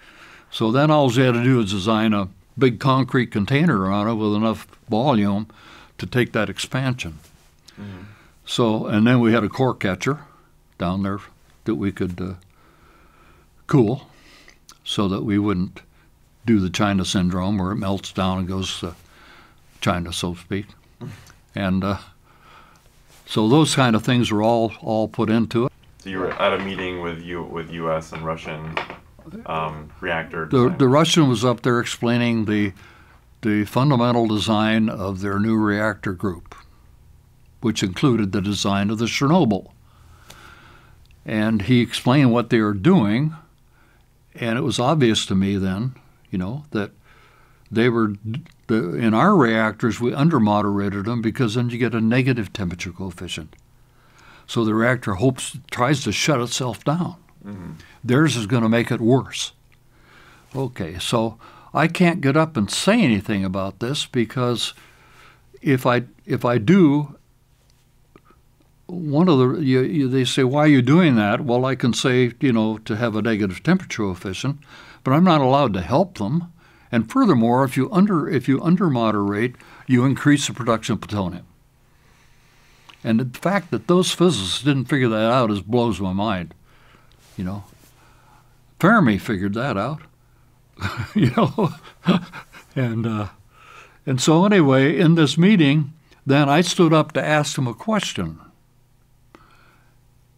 So then all you had to do is design a big concrete container around it with enough volume to take that expansion. So, and then we had a core catcher down there that we could cool so that we wouldn't do the China syndrome where it melts down and goes to China, so to speak. And so those kind of things were all put into it. So you were at a meeting with U.S. and Russian reactor The Russian was up there explaining the fundamental design of their new reactor group, which included the design of the Chernobyl. And he explained what they were doing, and it was obvious to me then, you know, that they were, in our reactors, we under-moderated them because then you get a negative temperature coefficient. So the reactor tries to shut itself down. Theirs is going to make it worse. Okay, so I can't get up and say anything about this because if I do, one of they say, why are you doing that? Well, I can say, you know, to have a negative temperature coefficient, but I'm not allowed to help them. And furthermore, if you under-moderate, you increase the production of plutonium. And the fact that those physicists didn't figure that out blows my mind. You know, Fermi figured that out. You know, and so anyway, in this meeting, then I stood up to ask him a question.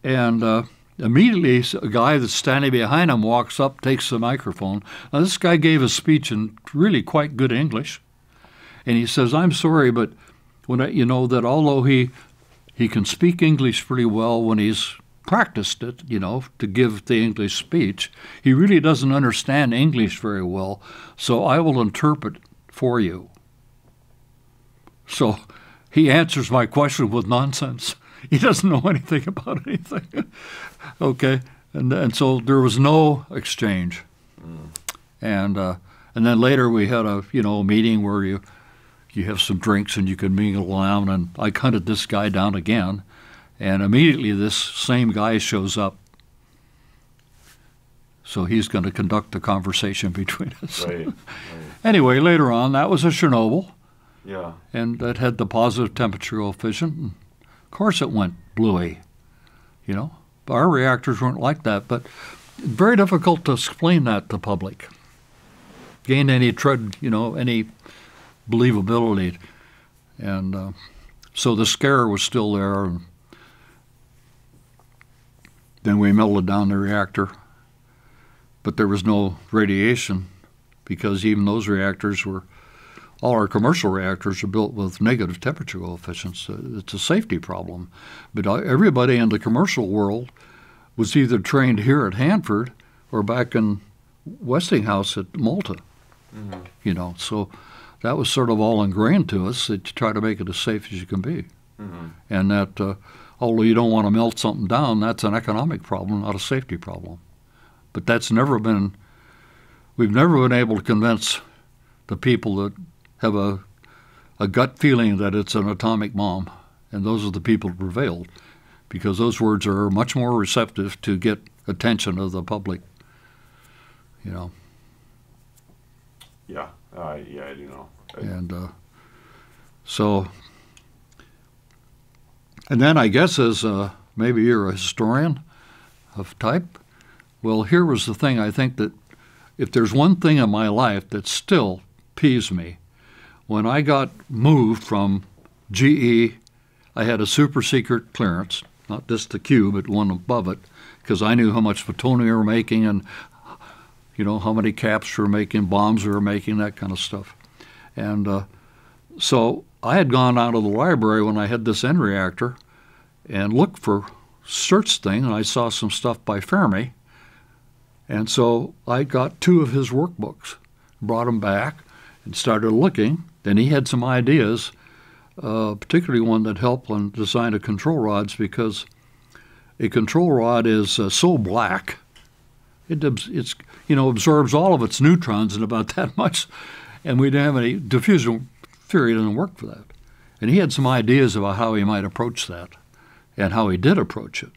And immediately, a guy that's standing behind him walks up, takes the microphone. Now, this guy gave a speech in really quite good English. And he says, I'm sorry, but you know, that although he can speak English pretty well when he's practiced it, you know, to give the English speech, he really doesn't understand English very well, so I will interpret for you. So he answers my question with nonsense. He doesn't know anything about anything. Okay, and so there was no exchange. And then later we had a meeting where you have some drinks and you can mingle around, and I hunted this guy down again, and immediately this same guy shows up. So he's going to conduct the conversation between us. Right. Anyway, later on, that was a Chernobyl. Yeah. And that had the positive temperature coefficient. And of course it went bluey, you know. Our reactors weren't like that, but very difficult to explain that to public. Gain any any believability. And so the scare was still there. And then we melted down the reactor. But there was no radiation because even those reactors were all our commercial reactors are built with negative temperature coefficients. It's a safety problem. But everybody in the commercial world was either trained here at Hanford or back in Westinghouse at Malta. Mm-hmm. You know, so that was sort of all ingrained to us, that you try to make it as safe as you can be. Mm-hmm. And that although you don't want to melt something down, that's an economic problem, not a safety problem. But we've never been able to convince the people that have a gut feeling that it's an atomic bomb, and those are the people who prevailed, because those words are much more receptive to get attention of the public, you know. Yeah, I do know. And and then I guess as maybe you're a historian of type, well, here was the thing. I think that if there's one thing in my life that still peeves me, when I got moved from GE, I had a super secret clearance, not just the Q, but one above it, because I knew how much plutonium we were making and, you know, how many caps we were making, bombs we were making, that kind of stuff. And so I had gone out of the library when I had this end reactor and looked for search thing, and I saw some stuff by Fermi. And so I got 2 of his workbooks, brought them back, and started looking. Then he had some ideas, particularly one that helped on design of control rods, because a control rod is so black, it's absorbs all of its neutrons in about that much, and we didn't have any diffusion theory. Didn't work for that. And he had some ideas about how he might approach that, and how he did approach it.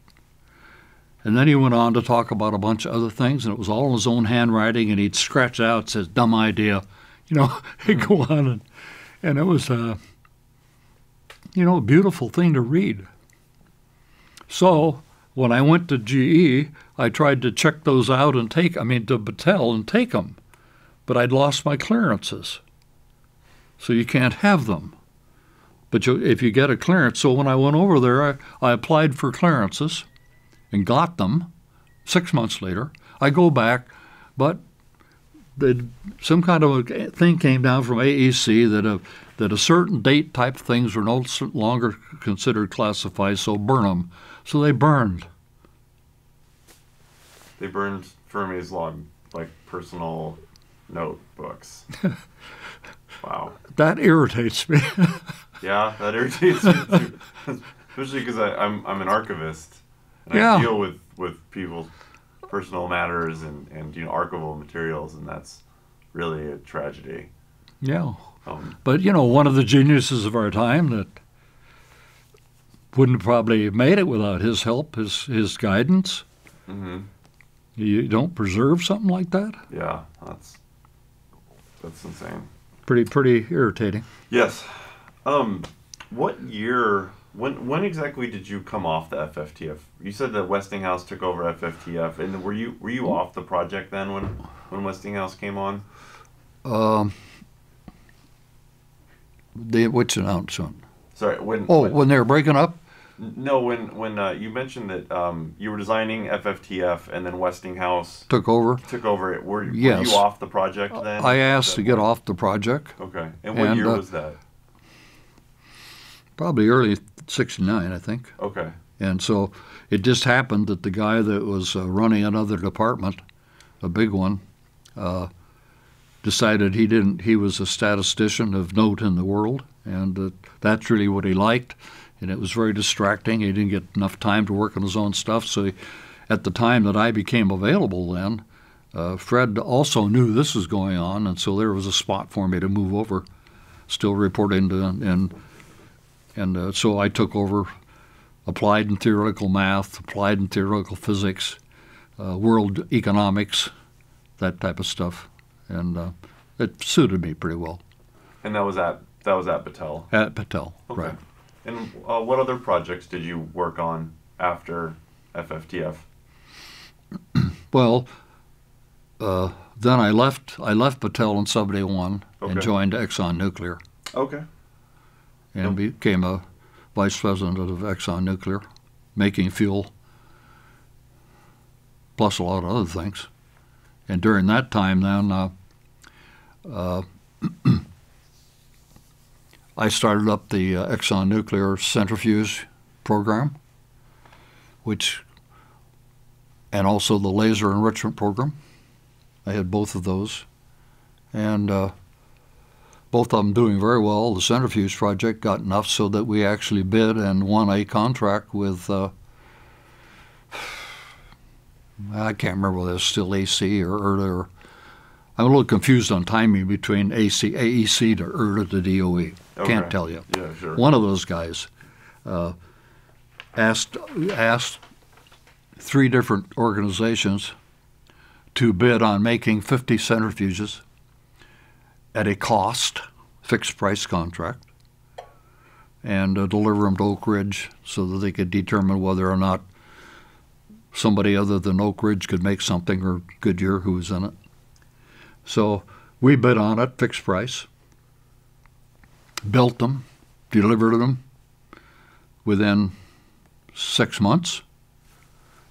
And then he went on to talk about a bunch of other things, and it was all in his own handwriting, and he'd scratch out, says, dumb idea. You know, he'd go on, and it was, a beautiful thing to read. So when I went to GE, I tried to check those out and to Battelle and take them. But I'd lost my clearances. So you can't have them. But if you get a clearance, so when I went over there, I applied for clearances and got them 6 months later. I go back, but some kind of a thing came down from AEC that a certain date type things were no longer considered classified, so burn them. So they burned. They burned Fermi's log, like personal notebooks. Wow. That irritates me. Yeah, that irritates me too. Especially because I'm an archivist. And yeah. I deal with people's personal matters and archival materials, and that's really a tragedy. Yeah. But, one of the geniuses of our time that wouldn't have probably made it without his help, his guidance. Mm-hmm. You don't preserve something like that? Yeah, that's insane. Pretty irritating. Yes. What year... When exactly did you come off the FFTF? You said that Westinghouse took over FFTF, and were you off the project then when Westinghouse came on? Which announcement? Sorry, when they were breaking up? No, when you mentioned that you were designing FFTF and then Westinghouse took over. Were Yes. you off the project then? I asked to get off the project. Okay, and what year was that? Probably early '69, I think. Okay. And so it just happened that the guy that was running another department, a big one, decided he was a statistician of note in the world, and that's really what he liked, and it was very distracting. He didn't get enough time to work on his own stuff, so at the time that I became available then, Fred also knew this was going on, and so there was a spot for me to move over, still reporting to, and so I took over applied and theoretical math, applied and theoretical physics, world economics, that type of stuff, and it suited me pretty well. And that was at Battelle? At Battelle, okay. Right. And what other projects did you work on after FFTF? Well, then I left Battelle in '71 and joined Exxon Nuclear. Okay. And became a vice president of Exxon Nuclear, making fuel, plus a lot of other things. And during that time then, I started up the Exxon nuclear centrifuge program, and also the laser enrichment program. I had both of those, and both of them doing very well. The centrifuge project got enough so that we actually bid and won a contract with, I can't remember whether it's still AC or ERDA. I'm a little confused on timing between AEC to ERDA to DOE. Okay. Can't tell you. Yeah, sure. One of those guys asked 3 different organizations to bid on making 50 centrifuges at a cost, fixed price contract, and deliver them to Oak Ridge so that they could determine whether or not somebody other than Oak Ridge could make something, or Goodyear, who was in it. So we bid on it, fixed price, built them, delivered them within 6 months,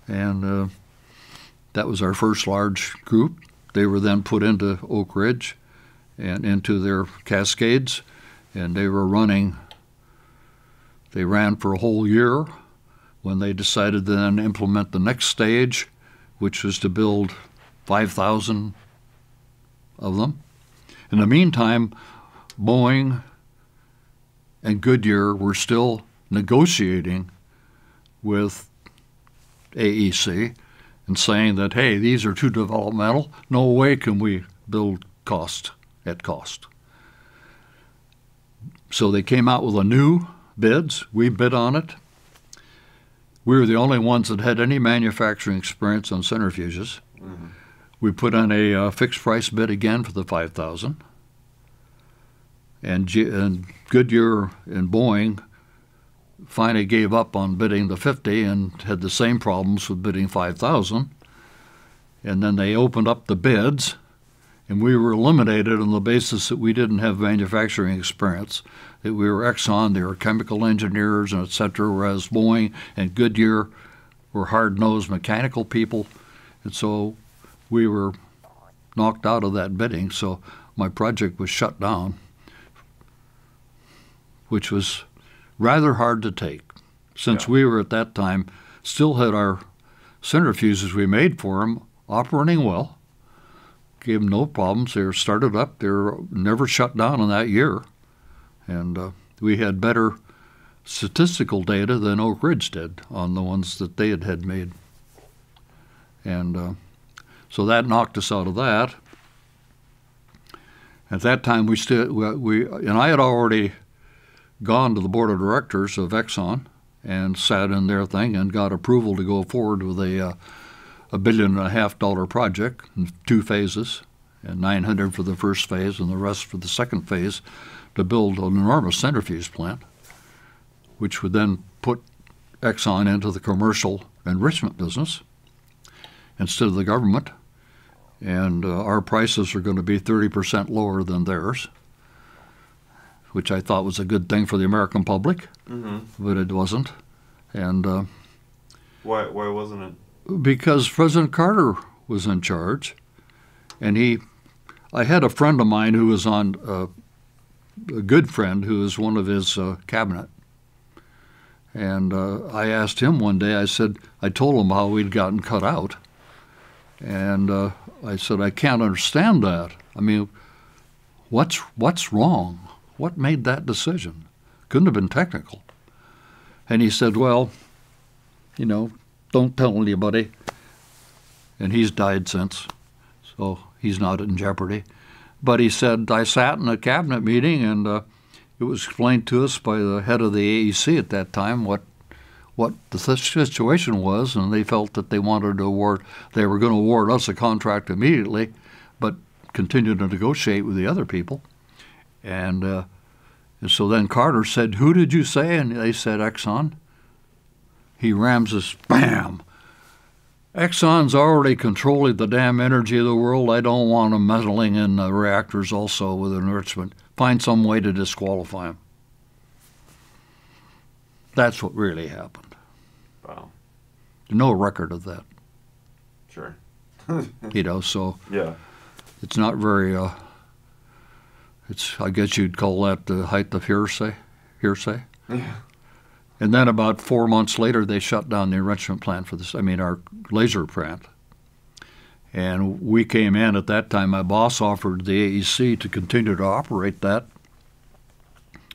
and that was our first large group. They were then put into Oak Ridge and into their cascades, and they ran for a whole year when they decided to then implement the next stage, which was to build 5,000 of them. In the meantime, Boeing and Goodyear were still negotiating with AEC and saying that, hey, these are too developmental. No way can we build at cost. So they came out with a new bids. We bid on it. We were the only ones that had any manufacturing experience on centrifuges. Mm-hmm. We put on a fixed price bid again for the 5,000. And Goodyear and Boeing finally gave up on bidding the 50 and had the same problems with bidding 5,000. And then they opened up the bids, and we were eliminated on the basis that we didn't have manufacturing experience, that we were Exxon, they were chemical engineers, and et cetera, whereas Boeing and Goodyear were hard-nosed mechanical people. And so we were knocked out of that bidding, so my project was shut down, which was rather hard to take, since we were at that time still had our centrifuges we made for them operating well, gave them no problems. They were started up. They were never shut down in that year, and we had better statistical data than Oak Ridge did on the ones that they had made, and so that knocked us out of that. At that time, I had already gone to the board of directors of Exxon and sat in their thing and got approval to go forward with a $1.5 billion project in 2 phases, and 900 for the first phase and the rest for the second phase, to build an enormous centrifuge plant, which would then put Exxon into the commercial enrichment business instead of the government. And our prices are going to be 30% lower than theirs, which I thought was a good thing for the American public, but it wasn't. And why wasn't it? Because President Carter was in charge, and I had a friend of mine who was a good friend who was one of his cabinet, and I asked him one day. I told him how we'd gotten cut out, and I said, I can't understand that. I mean, what's wrong? What made that decision? Couldn't have been technical. And he said, well, don't tell anybody. And he's died since, so he's not in jeopardy. But he said, I sat in a cabinet meeting, and it was explained to us by the head of the AEC at that time what the situation was, and they felt that they were going to award us a contract immediately, but continue to negotiate with the other people. And so then Carter said, who did you say? And they said Exxon. He rams us, bam. Exxon's already controlling the damn energy of the world. I don't want them meddling in the reactors also with enrichment. Find some way to disqualify them. That's what really happened. Wow. No record of that. Sure. So yeah, it's not very I guess you'd call that the height of hearsay. Yeah. And then about 4 months later, they shut down the enrichment plant our laser plant. And we came in at that time. My boss offered the AEC to continue to operate that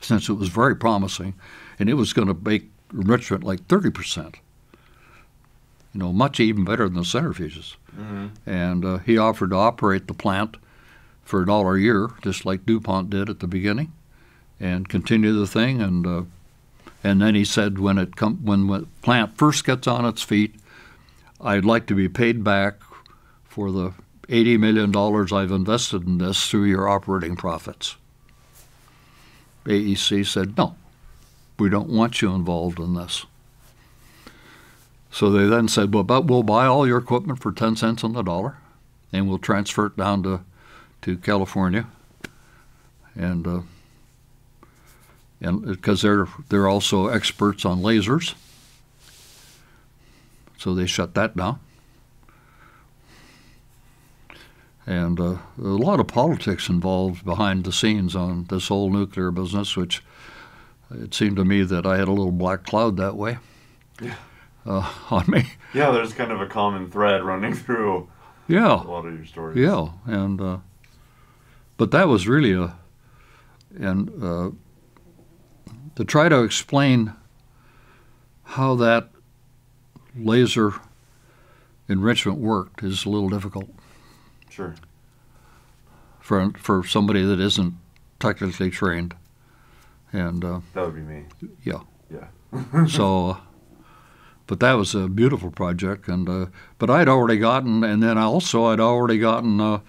since it was very promising, and it was going to make enrichment like 30%. Much even better than the centrifuges. Mm-hmm. And he offered to operate the plant for $1 a year, just like DuPont did at the beginning, and continue the thing. And then he said, when the plant first gets on its feet, I'd like to be paid back for the $80 million I've invested in this through your operating profits. AEC said, no, we don't want you involved in this. So they then said, well, but we'll buy all your equipment for 10 cents on the dollar, and we'll transfer it down to California. And because they're also experts on lasers, so they shut that down. And a lot of politics involved behind the scenes on this whole nuclear business, which it seemed to me that I had a little black cloud that way. Yeah. On me. Yeah, there's kind of a common thread running through a lot of your stories. Yeah, but that was really to try to explain how that laser enrichment worked is a little difficult. Sure. For somebody that isn't technically trained, and that would be me. Yeah. Yeah. So. But that was a beautiful project, but I'd already gotten, and then also I'd already gotten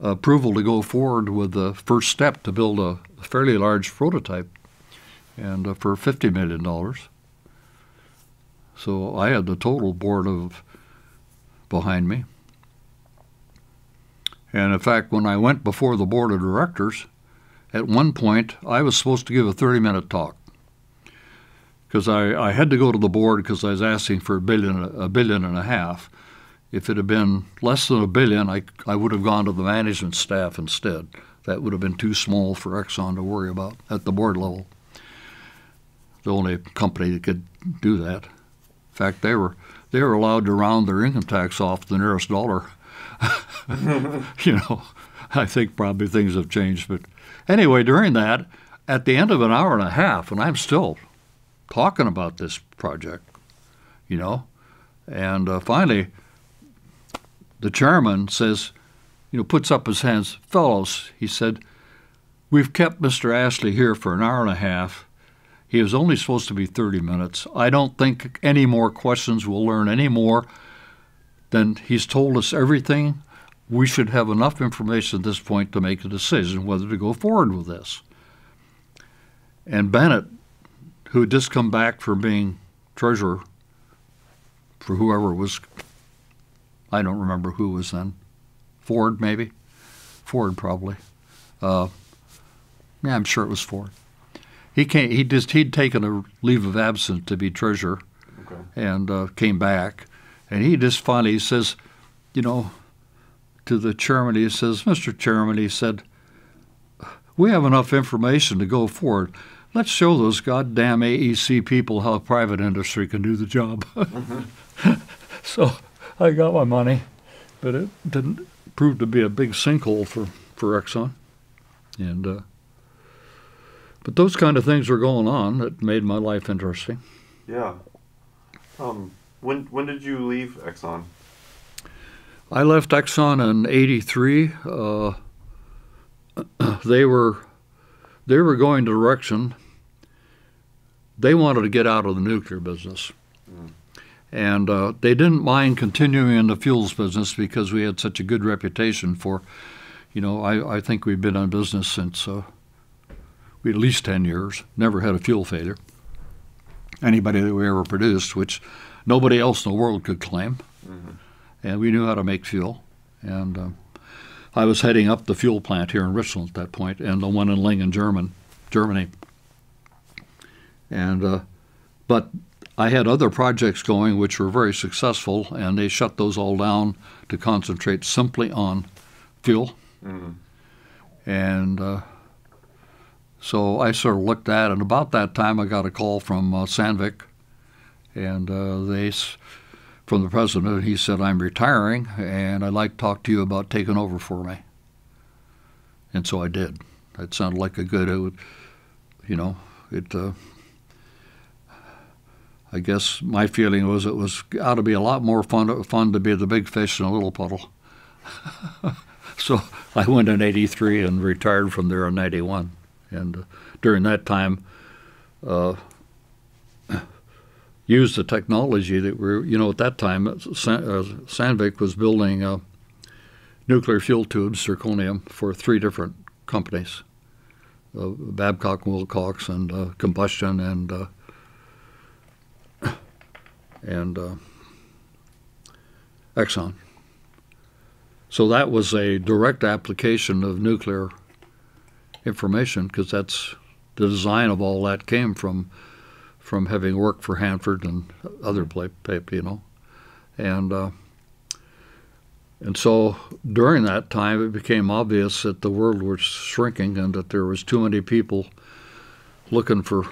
approval to go forward with the first step to build a fairly large prototype, and for $50 million. So I had the total board behind me. And in fact, when I went before the board of directors, at one point I was supposed to give a 30-minute talk. Because I had to go to the board because I was asking for $1.5 billion. If it had been less than $1 billion, I would have gone to the management staff instead. That would have been too small for Exxon to worry about at the board level. The only company that could do that. In fact, they were allowed to round their income tax off the nearest dollar. I think probably things have changed. But anyway, during that, at the end of an hour and a half, and I'm still talking about this project, and finally the chairman says, puts up his hands, fellows, he said, we've kept Mr. Astley here for an hour and a half. He was only supposed to be 30 minutes. I don't think any more questions will learn any more than he's told us everything. We should have enough information at this point to make a decision whether to go forward with this. And Bennett, who had just come back from being treasurer for whoever was, I don't remember who was then, Ford maybe? Ford probably. Yeah, I'm sure it was Ford. He'd taken a leave of absence to be treasurer, okay, and came back. And he just finally says, to the chairman, he says, Mr. Chairman, he said, we have enough information to go forward. Let's show those goddamn AEC people how private industry can do the job. Mm-hmm. So I got my money, but it didn't prove to be a big sinkhole for Exxon. And but those kind of things were going on that made my life interesting. Yeah. When did you leave Exxon? I left Exxon in '83. They were going the direction. They wanted to get out of the nuclear business. Mm. And they didn't mind continuing in the fuels business because we had such a good reputation for, I think we've been in business since we at least 10 years, never had a fuel failure. Anybody that we ever produced, which nobody else in the world could claim. Mm-hmm. And we knew how to make fuel. And I was heading up the fuel plant here in Richland at that point, and the one in Lingen, Germany. And but I had other projects going which were very successful, and they shut those all down to concentrate simply on fuel. Mm-hmm. And So I sort of looked at it, and about that time I got a call from Sandvik, and from the president. He said, "I'm retiring, and I'd like to talk to you about taking over for me." And so I did. It sounded like a good, I guess my feeling was it ought to be a lot more fun to be the big fish in a little puddle. So I went in '83 and retired from there in '91. And during that time, used the technology that at that time, Sandvik was building nuclear fuel tubes, zirconium, for 3 different companies, Babcock & Wilcox and Combustion and Exxon. So that was a direct application of nuclear information, because that's the design of all that came from having worked for Hanford and other and so during that time it became obvious that the world was shrinking and that there was too many people looking for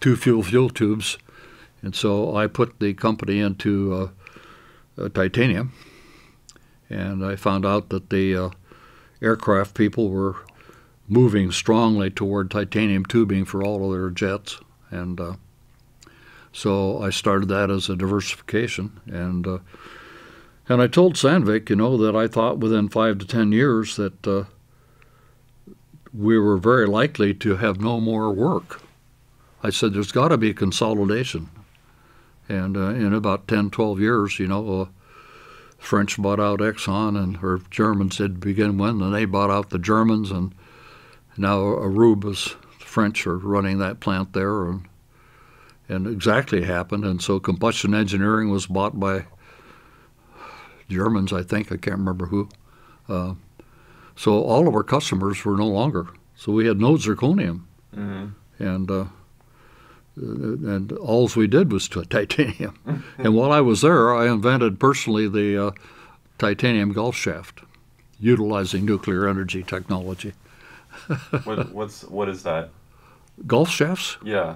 2 fuel tubes, and so I put the company into titanium, and I found out that the aircraft people were moving strongly toward titanium tubing for all of their jets, and so I started that as a diversification, and I told Sandvik, that I thought within 5 to 10 years that we were very likely to have no more work. I said there's got to be a consolidation, and in about 10, 12 years, French bought out Exxon, or Germans did to begin with, and they bought out the Germans, and now Aruba's French are running that plant there, and exactly happened. And so Combustion Engineering was bought by Germans, I think. I can't remember who. So all of our customers were no longer. So we had no zirconium, and all we did was titanium. And while I was there, I invented personally the titanium Gulf shaft, utilizing nuclear energy technology. What is that? Gulf shafts? Yeah.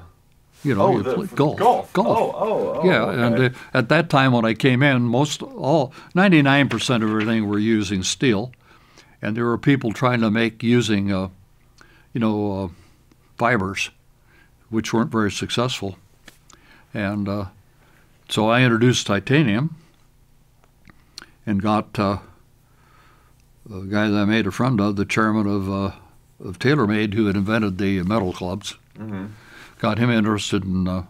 Golf. Oh. Yeah, okay. and at that time when I came in, 99% of everything were using steel, and there were people trying to make using, fibers, which weren't very successful. And so I introduced titanium and got a guy that I made a friend of, the chairman of TaylorMade, who had invented the metal clubs. Got him interested in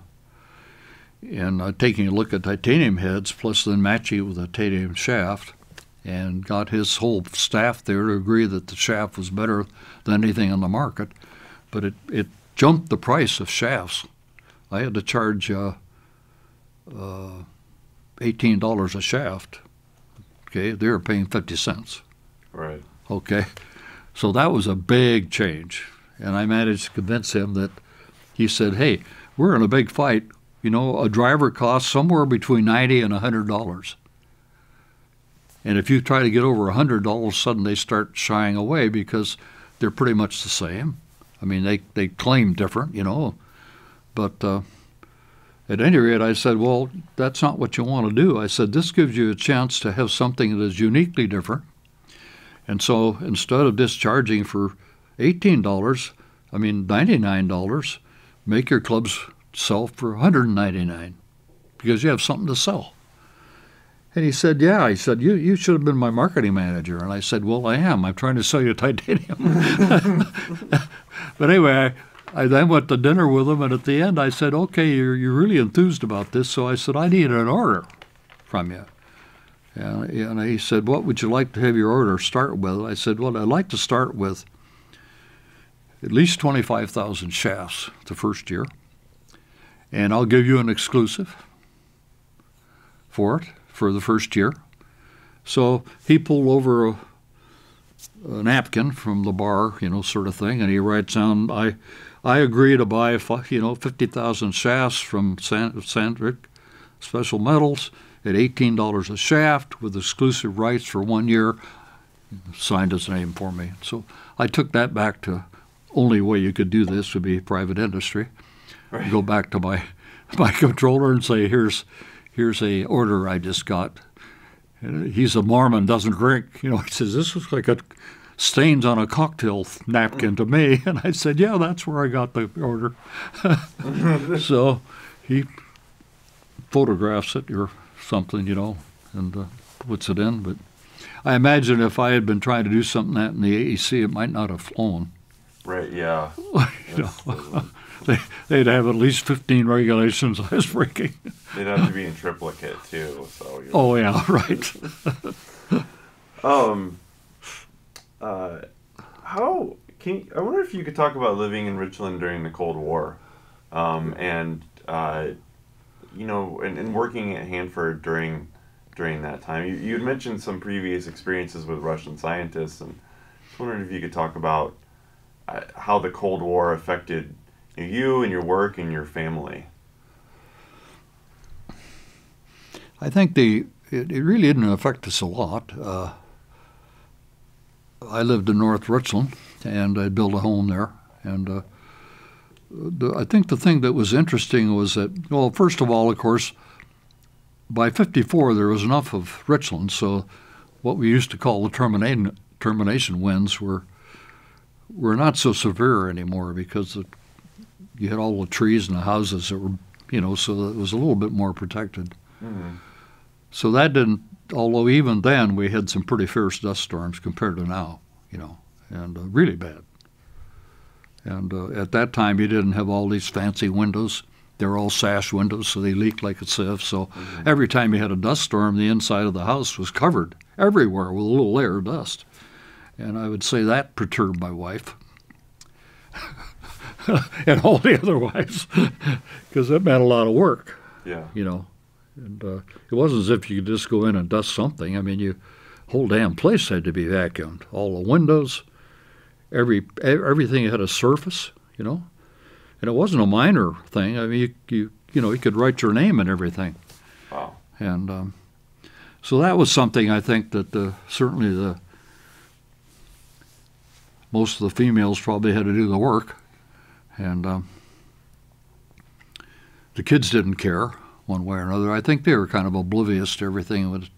taking a look at titanium heads, plus then matching it with a titanium shaft, and got his whole staff there to agree that the shaft was better than anything on the market. But it jumped the price of shafts. I had to charge $18 a shaft. Okay, they were paying 50 cents. Right. Okay, so that was a big change, and I managed to convince him that. He said, "Hey, we're in a big fight. A driver costs somewhere between $90 and $100. And if you try to get over $100, all of a sudden they start shying away because they're pretty much the same. I mean, they claim different, But at any rate, I said, well, that's not what you want to do. I said, this gives you a chance to have something that is uniquely different. And so instead of discharging for $18, $99, make your clubs sell for $199 because you have something to sell." And he said, "Yeah." He said, you should have been my marketing manager." And I said, "Well, I am. I'm trying to sell you titanium." But anyway, I then went to dinner with him, and at the end I said, "Okay, you're really enthused about this." So I said, "I need an order from you." And he said, "What would you like to have your order start with?" I said, "Well, I'd like to start with at least 25,000 shafts the first year, and I'll give you an exclusive for it for the first year." So he pulled over a napkin from the bar, sort of thing, and he writes down, I agree to buy, 50,000 shafts from Sandvik Special Metals at $18 a shaft with exclusive rights for 1 year, signed his name for me. So I took that back to only way you could do this would be private industry. Right. Go back to my controller and say, here's a order I just got. And he's a Mormon, doesn't drink. He says, this looks like a stains on a cocktail napkin to me. And I said, yeah, that's where I got the order. So he photographs it or something, and puts it in. But I imagine if I had been trying to do something that in the AEC, it might not have flown. Right, yeah. They'd have at least 15 regulations I was breaking. They'd have to be in triplicate, too. So. Oh, yeah, right. I wonder if you could talk about living in Richland during the Cold War, and working at Hanford during that time. You had mentioned some previous experiences with Russian scientists, and I was wondering if you could talk about how the Cold War affected you and your work and your family. I think it really didn't affect us a lot. I lived in North Richland, and I built a home there. And I think the thing that was interesting was that, well, first of all, of course, by 54 there was enough of Richland, so what we used to call the termination winds were not so severe anymore because you had all the trees and the houses that were, so it was a little bit more protected. Mm-hmm. So that didn't, although even then we had some pretty fierce dust storms compared to now, and really bad. And at that time you didn't have all these fancy windows. They were all sash windows, so they leaked like a sieve. So every time you had a dust storm, the inside of the house was covered everywhere with a little layer of dust. And I would say that perturbed my wife. And all the other wives, because that meant a lot of work. Yeah. And it wasn't as if you could just go in and dust something. I mean, whole damn place had to be vacuumed. All the windows, everything had a surface, and it wasn't a minor thing. I mean, you could write your name and everything. Wow. And so that was something I think that certainly most of the females probably had to do the work. And the kids didn't care one way or another. I think they were kind of oblivious to everything in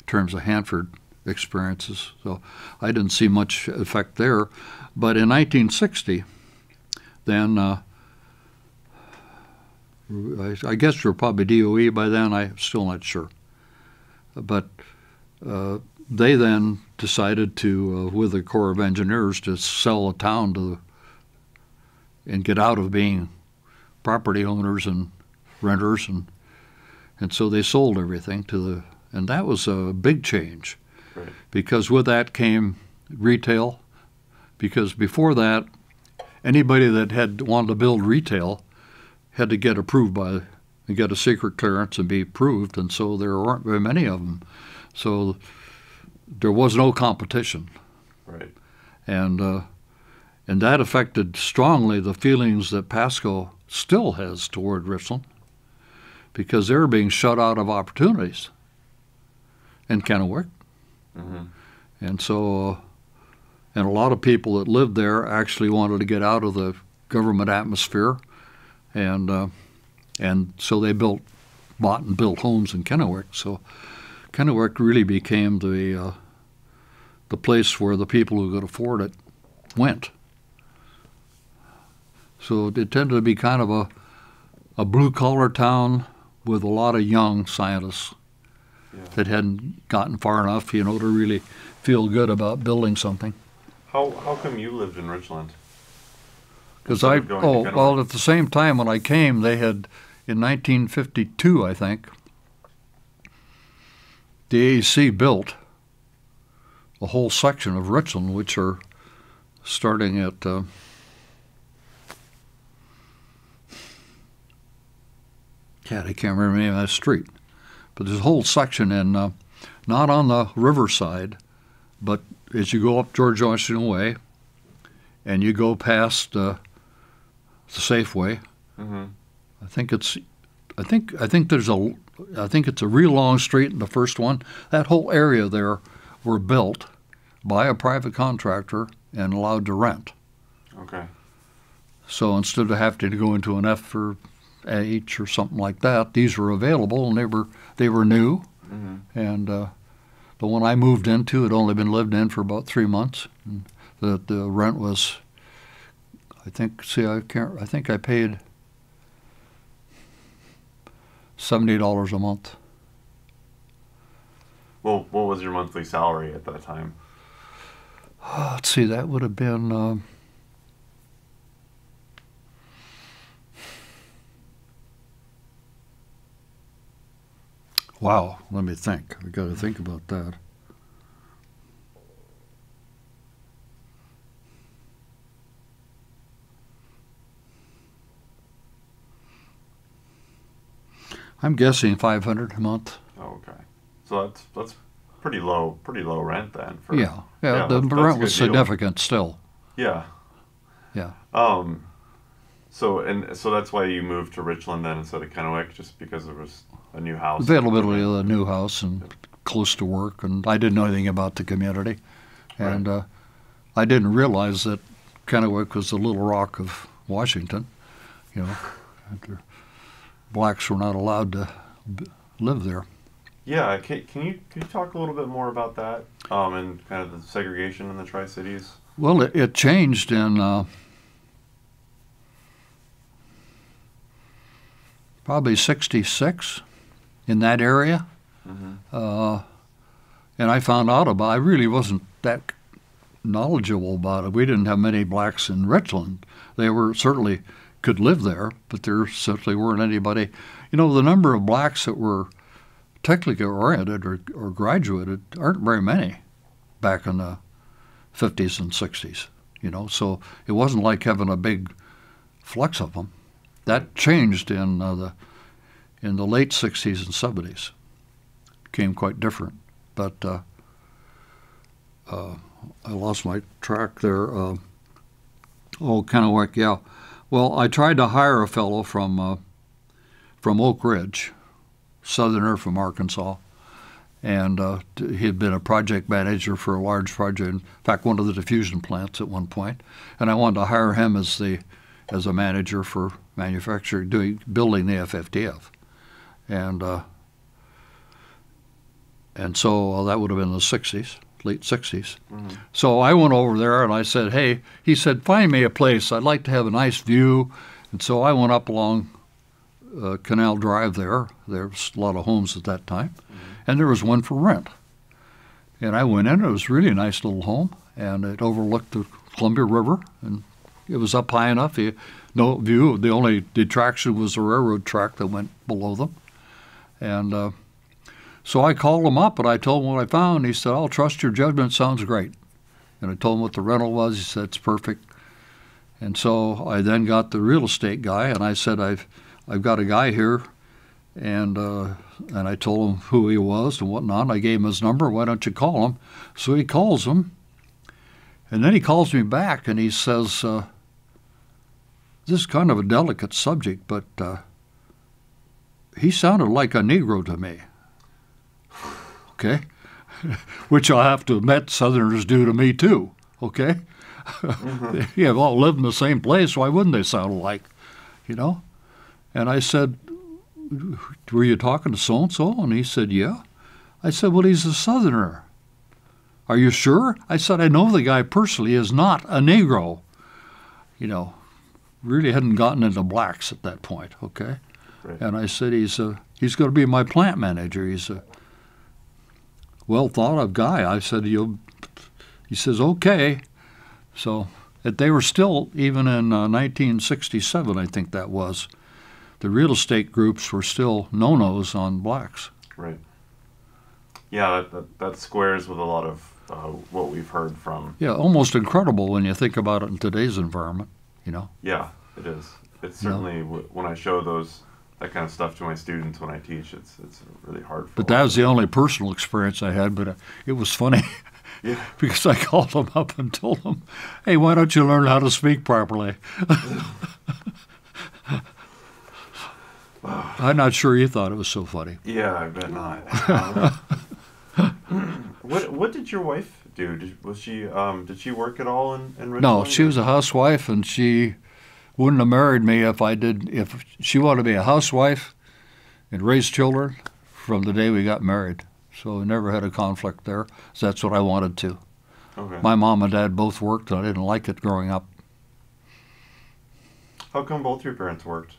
terms of Hanford experiences. So I didn't see much effect there. But in 1960, then I guess we were probably DOE by then. I'm still not sure. But they then decided to, with the Corps of Engineers, to sell the town and get out of being property owners and renters, and so they sold everything and that was a big change. Right. Because with that came retail, because before that, anybody that had wanted to build retail had to get approved and get a secret clearance and be approved, and so there weren't very many of them. So there was no competition. Right. And that affected strongly the feelings that Pasco still has toward Richland, because they're being shut out of opportunities in Kennewick. Mm-hmm. And so, and a lot of people that lived there actually wanted to get out of the government atmosphere, and so they bought and built homes in Kennewick. So Kennewick really became the place where the people who could afford it went. So it tended to be kind of a blue-collar town with a lot of young scientists that hadn't gotten far enough, to really feel good about building something. How come you lived in Richland? Because at the same time when I came, they had, in 1952, I think, the AEC built a whole section of Richland, which are starting at I can't remember the name of that street, but there's a whole section not on the riverside, but as you go up George Washington Way, and you go past the Safeway. Mm-hmm. I think it's a real long street in the first one. That whole area there were built by a private contractor and allowed to rent. Okay. So instead of having to go into an F or H or something like that, these were available, and they were new. Mm-hmm. And the one I moved into had only been lived in for about 3 months. And the rent was, I think I paid $70 a month. Well, what was your monthly salary at that time? Let's see, that would have been wow, let me think. I got to think about that. I'm guessing $500 a month. Oh, okay. So that's pretty low rent then. Yeah, yeah, the that's a rent good was deal. significant still. Yeah. Yeah. So that's why you moved to Richland then instead of Kennewick, just because there was a new house. Availability of the new house and close to work, and I didn't know anything about the community. And Right. I didn't realize that Kennewick was the Little Rock of Washington. You know, blacks were not allowed to live there. Yeah, can you talk a little bit more about that and kind of the segregation in the Tri-Cities? Well, it changed in probably '66 in that area. Mm-hmm. And I found out about it. I really wasn't that knowledgeable about it. We didn't have many blacks in Richland. They were certainly could live there, but there certainly weren't anybody. You know, the number of blacks that were technically oriented or graduated aren't very many back in the 50s and 60s. You know, so it wasn't like having a big flux of them. That changed in the late 60s and 70s. Became quite different. But I lost my track there. Kennewick, yeah. Well, I tried to hire a fellow from Oak Ridge, southerner from Arkansas, and he had been a project manager for a large project, in fact, one of the diffusion plants at one point, and I wanted to hire him as a manager for manufacturing, building the FFTF, and so that would have been the '60s, late '60s. Mm-hmm. So I went over there and I said, hey, he said, find me a place. I'd like to have a nice view. And so I went up along Canal Drive there. There was a lot of homes at that time. Mm-hmm. And there was one for rent. And I went in. It was really a nice little home. And it overlooked the Columbia River. And it was up high enough. No view. The only detraction was the railroad track that went below them. And so I called him up and I told him what I found. He said, I'll trust your judgment. Sounds great. And I told him what the rental was. He said, it's perfect. And so I then got the real estate guy and I said, I've got a guy here. And I told him who he was and whatnot. And I gave him his number. Why don't you call him? So he calls him. And then he calls me back and he says, this is kind of a delicate subject, but he sounded like a Negro to me. Okay, which I have to admit Southerners do to me too, okay? Mm-hmm. Yeah, well, all live in the same place, why wouldn't they sound alike, you know? And I said, were you talking to so-and-so? And he said, yeah. I said, well, he's a Southerner. Are you sure? I said, I know the guy personally is not a Negro. You know, really hadn't gotten into blacks at that point, okay? Right. And I said, he's going to be my plant manager. He's a well thought of guy. I said, he says, okay. So they were still, even in 1967, I think that was, the real estate groups were still no-nos on blacks. Right. Yeah, that squares with a lot of what we've heard from. Yeah, almost incredible when you think about it in today's environment, you know? Yeah, it is. It's certainly, when I show that kind of stuff to my students when I teach, it's really hard for But that was the only personal experience I had, but it was funny. Yeah. Because I called him up and told him, hey, why don't you learn how to speak properly? I'm not sure you thought it was so funny. Yeah, I bet not. What did your wife do? Did she work at all in Richmond? No, she was a housewife, and she wouldn't have married me if she wanted to be a housewife and raise children from the day we got married. So we never had a conflict there. So that's what I wanted to. Okay. My mom and dad both worked, and I didn't like it growing up. How come both your parents worked?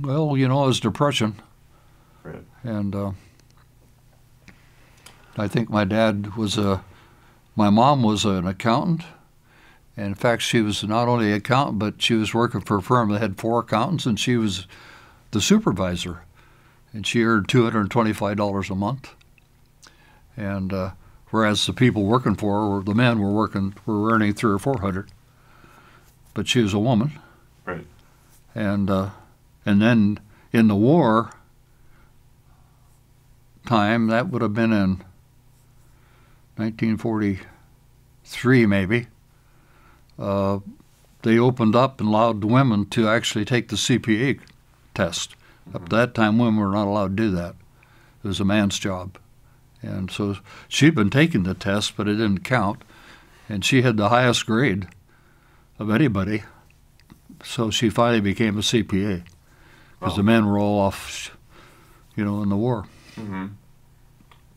Well, it was Depression. Right. And I think my mom was an accountant. And in fact, she was not only an accountant, but she was working for a firm that had 4 accountants, and she was the supervisor. And she earned $225 a month. And whereas the people working for her, the men were earning $300 or $400. But she was a woman. Right. And then in the war time, that would have been in 1943 maybe, they opened up and allowed women to actually take the CPA test. Mm-hmm. Up to that time, women were not allowed to do that. It was a man's job. And so she'd been taking the test, but it didn't count. And she had the highest grade of anybody. So she finally became a CPA because the men were all off, in the war. Mm-hmm.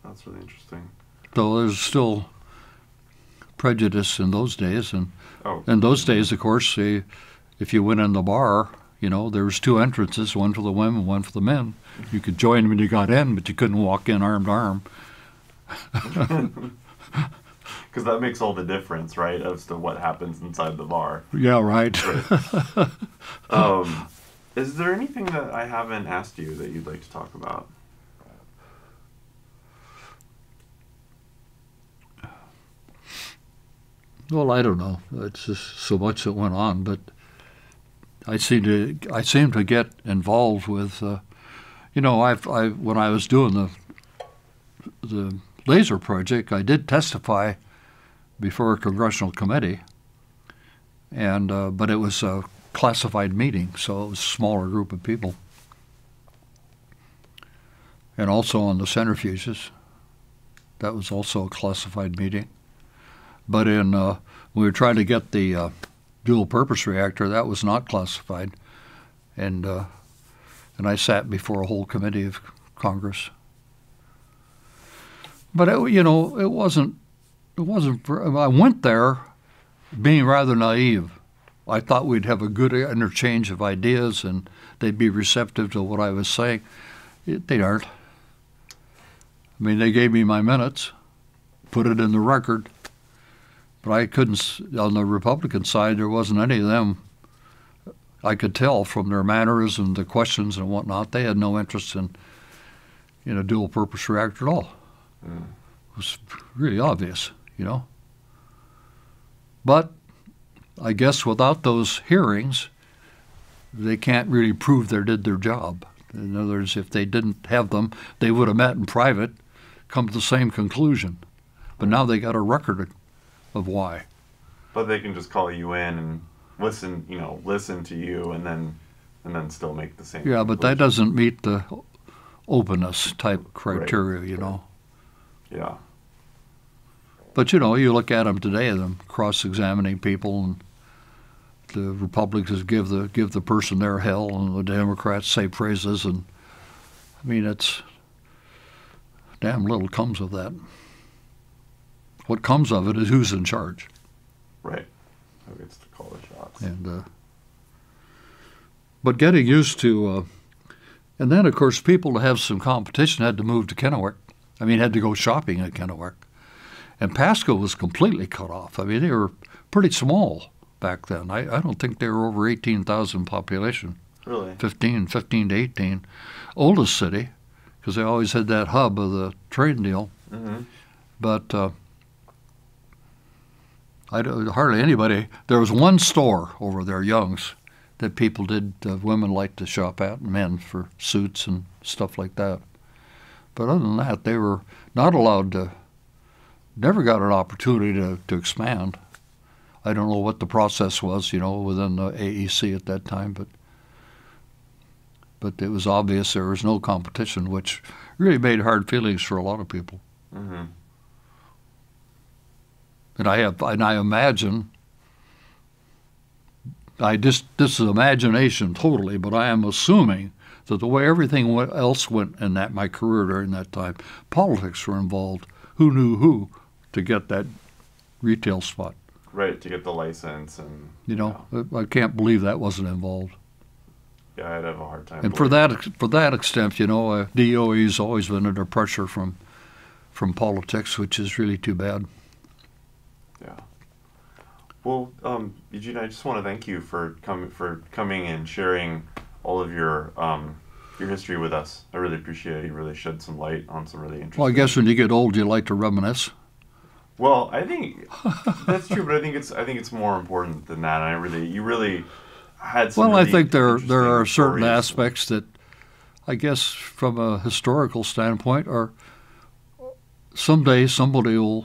That's really interesting. So there's still prejudice in those days. And in those days, of course, if you went in the bar, there was 2 entrances, one for the women, one for the men. You could join when you got in, but you couldn't walk in arm to arm. Because that makes all the difference, right, as to what happens inside the bar. Yeah, right. Is there anything that I haven't asked you that you'd like to talk about? Well, I don't know. It's just so much that went on, but I seem to get involved with, when I was doing the laser project, I did testify before a congressional committee, and but it was a classified meeting, so it was a smaller group of people, and also on the centrifuges, that was also a classified meeting. But we were trying to get the dual-purpose reactor. That was not classified, and I sat before a whole committee of Congress. But it wasn't. I went there being rather naive. I thought we'd have a good interchange of ideas and they'd be receptive to what I was saying. They aren't. I mean, they gave me my minutes, put it in the record. But I couldn't, on the Republican side, there wasn't any of them. I could tell from their manners and the questions and whatnot, they had no interest in a dual-purpose reactor at all. Mm. It was really obvious, But I guess without those hearings, they can't really prove they did their job. In other words, if they didn't have them, they would have met in private, come to the same conclusion. But now they got a record of why. But they can just call you in and listen to you and then still make the same conclusion. But that doesn't meet the openness type criteria, Right. Yeah. But you look at them today, them cross-examining people, and the Republicans give the person their hell, and the Democrats say praises, and I mean it's damn little comes of that. What comes of it is who's in charge. Right. Who gets to call the shots. And but getting used to, and then of course people to have some competition had to move to Kennewick. I mean, had to go shopping at Kennewick. And Pasco was completely cut off. I mean, they were pretty small back then. I don't think they were over 18,000 population. Really? 15 to 18. Oldest city, because they always had that hub of the trade deal. Mm-hmm. But hardly anybody. There was one store over there, Young's, that people women liked to shop at, and men for suits and stuff like that. But other than that, they were not allowed to, never got an opportunity to expand. I don't know what the process was, within the AEC at that time, but it was obvious there was no competition, which really made hard feelings for a lot of people. Mm-hmm. And I imagine this is imagination totally, but I am assuming that the way everything else went in my career during that time, politics were involved. Who knew who to get that retail spot? Right, to get the license and I can't believe that wasn't involved. Yeah, I'd have a hard time. And for that extent, DOE's always been under pressure from politics, which is really too bad. Yeah. Well, Eugene, I just want to thank you for coming and sharing all of your history with us. I really appreciate it. You really shed some light on some really interesting. Well, I guess when you get old, you like to reminisce. Well, I think that's true, but I think it's more important than that. And you really had some. Well, really I think there are certain stories. aspects that, I guess, from a historical standpoint, are someday historian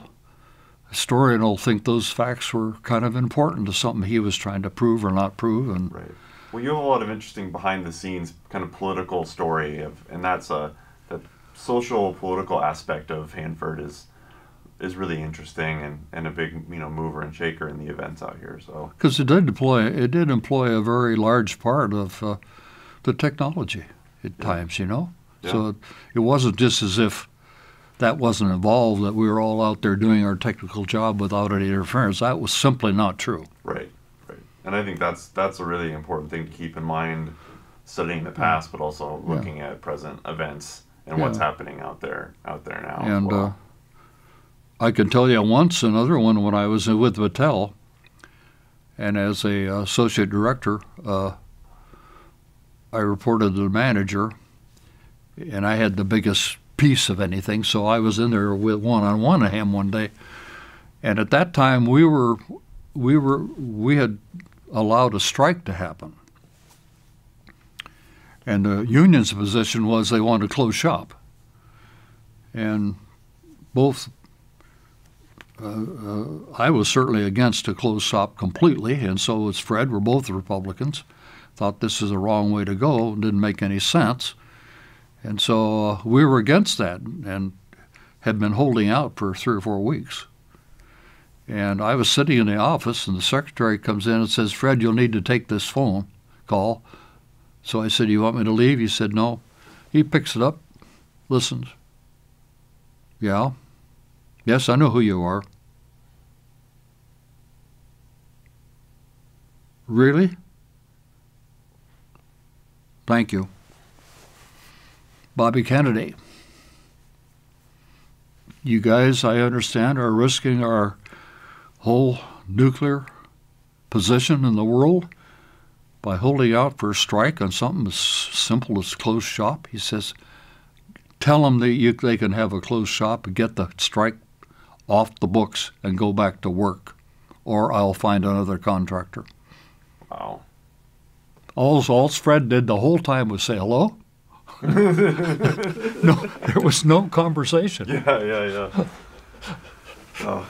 will think those facts were kind of important to something he was trying to prove or not prove. And right. Well, you have a lot of interesting behind-the-scenes kind of political story and that's the social political aspect of Hanford is really interesting and a big mover and shaker in the events out here. So because it did employ a very large part of the technology at times, Yeah. So it wasn't just as if that wasn't involved, that we were all out there doing our technical job without any interference. That was simply not true. Right. And I think that's a really important thing to keep in mind, studying the past, but also looking at present events and what's happening out there now. And as well. I can tell you another one when I was with Battelle, and as a associate director, I reported to the manager, and I had the biggest piece of anything, so I was in there with one-on-one with him one day, and at that time we had allowed a strike to happen, and the union's position was they wanted to close shop, and both I was certainly against a closed shop completely, and so was Fred. We're both Republicans. Thought this is the wrong way to go. Didn't make any sense. And so we were against that and had been holding out for 3 or 4 weeks. And I was sitting in the office, and the secretary comes in and says, "Fred, you'll need to take this phone call." So I said, "You want me to leave?" He said, "No." He picks it up, listens. "Yeah. Yes, I know who you are." "Really?" "Thank you." "Bobby Kennedy, you guys, I understand, are risking our whole nuclear position in the world by holding out for a strike on something as simple as closed shop." He says, "Tell them that they can have a closed shop and get the strike off the books and go back to work, or I'll find another contractor." Wow. All Fred did the whole time was say hello. No, there was no conversation. Yeah. Oh.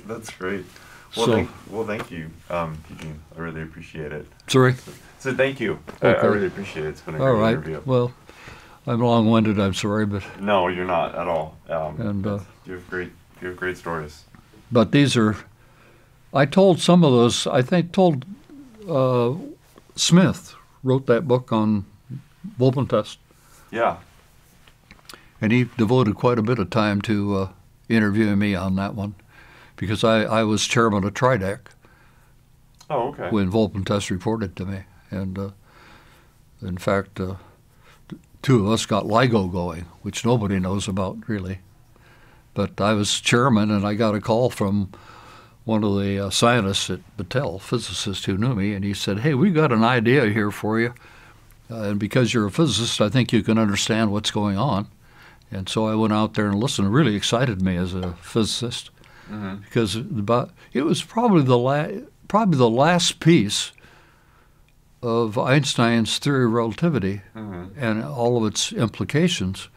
That's great. Well, thank you, Eugene. I really appreciate it. Sorry? So thank you. Okay. I really appreciate it. It's been a great All right. interview. Well, I'm long-winded. I'm sorry, but No, you're not at all. And, you have great stories. but these are. I told some of those. I think told Smith wrote that book on Volpen test, Yeah. and he devoted quite a bit of time to interviewing me on that one, because I was chairman of TRIDAC Oh, okay. when Volpen test reported to me, and in fact, 2 of us got LIGO going, which nobody knows about really. But I was chairman, and I got a call from one of the scientists at Battelle, physicist who knew me, and he said, "Hey, we got an idea here for you, and because you're a physicist, I think you can understand what's going on." And so I went out there and listened. It really excited me as a physicist, because it was probably the last piece of Einstein's theory of relativity and all of its implications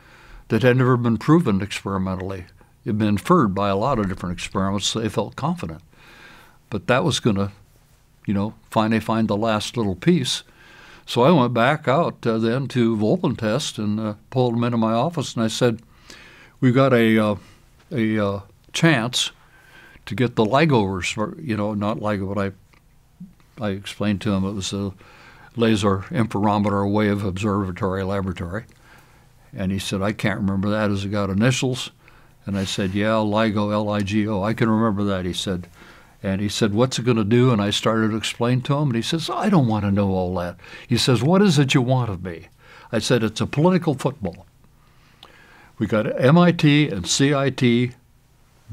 that had never been proven experimentally. It had been inferred by a lot of different experiments, so they felt confident. But that was going to, finally find the last little piece. So I went back out then to Volpen test and pulled them into my office, and I said, "We've got a chance to get the LIGO, not LIGO, but I explained to him it was a laser interferometer wave observatory laboratory. And he said, I can't remember that. Has it got initials? And I said, yeah, LIGO, L-I-G-O. I can remember that, he said. And he said, what's it going to do? And I started to explain to him. And he says, I don't want to know all that. He says, what is it you want of me? I said, it's a political football. We got MIT and CIT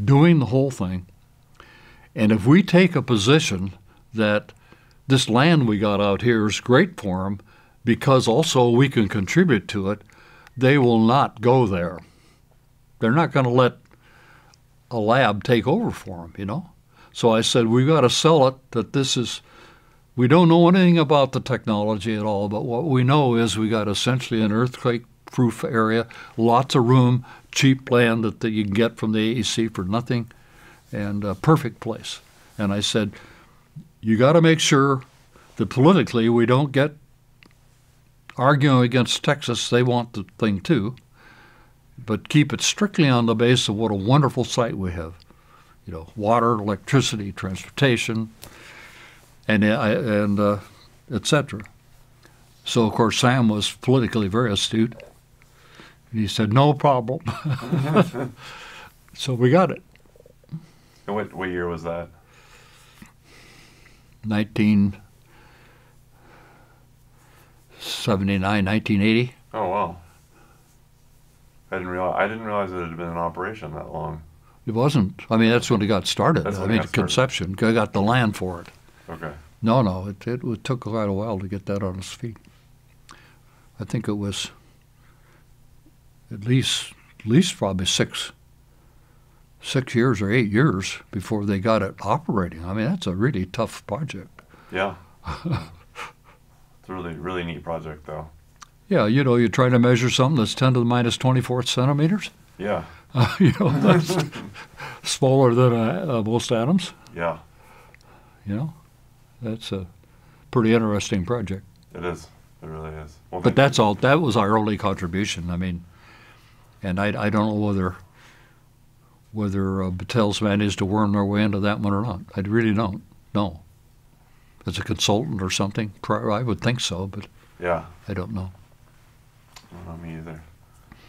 doing the whole thing. And if we take a position that this land we got out here is great for them because also we can contribute to it, they will not go there. They're not going to let a lab take over for them, you know. So I said, we've got to sell it that this is, we don't know anything about the technology at all, but what we know is we got essentially an earthquake-proof area, lots of room, cheap land that you can get from the AEC for nothing, and a perfect place. And I said, you got to make sure that politically we don't get arguing against Texas. They want the thing too, but keep it strictly on the basis of what a wonderful site we have. You know, water, electricity, transportation, and et cetera. So, of course, Sam was politically very astute. And he said, no problem. So we got it. And what year was that? 1979, 1980. Oh, wow. I didn't realize it had been in operation that long. It wasn't. I mean, that's when it got started. That's I when it mean, got started. conception. I got the land for it. Okay. No, it took quite a while to get that on its feet. I think it was at least probably six years or 8 years before they got it operating. I mean, that's a really tough project. Yeah. It's a really, really neat project, though. Yeah, you know, you're trying to measure something that's 10 to the minus 24th centimeters. Yeah. You know, that's smaller than most atoms. Yeah. You know, that's a pretty interesting project. It is. It really is. Well, But that's all. That was our early contribution. I mean, and I don't know whether Battelle's managed to worm their way into that one or not. I really don't know. As a consultant or something, I would think so, but yeah. I don't know. I don't know me either.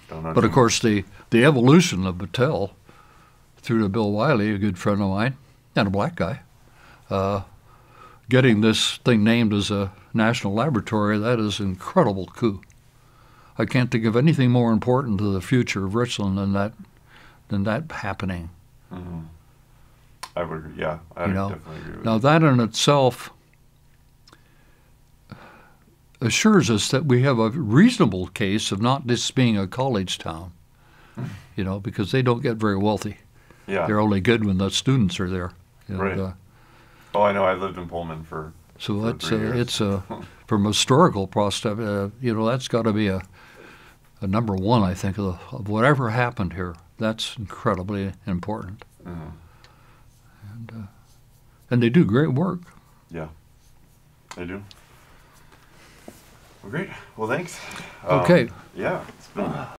Don't know. But of course, the evolution of Battelle through to Bill Wiley, a good friend of mine, and a black guy, getting this thing named as a national laboratory, that is an incredible coup. I can't think of anything more important to the future of Richland than that happening. Mm-hmm. I would, yeah, I definitely agree with Now you. that in itself assures us that we have a reasonable case of not just being a college town, you know, because they don't get very wealthy. Yeah. They're only good when the students are there. And, Right. Oh, I know. I lived in Pullman for so 3 years. it's from a historical prospect, you know, that's got to be a number one, I think, of whatever happened here. That's incredibly important. Mm-hmm. And they do great work. Yeah, they do. Well, great. Well, thanks. Okay. Yeah, it's been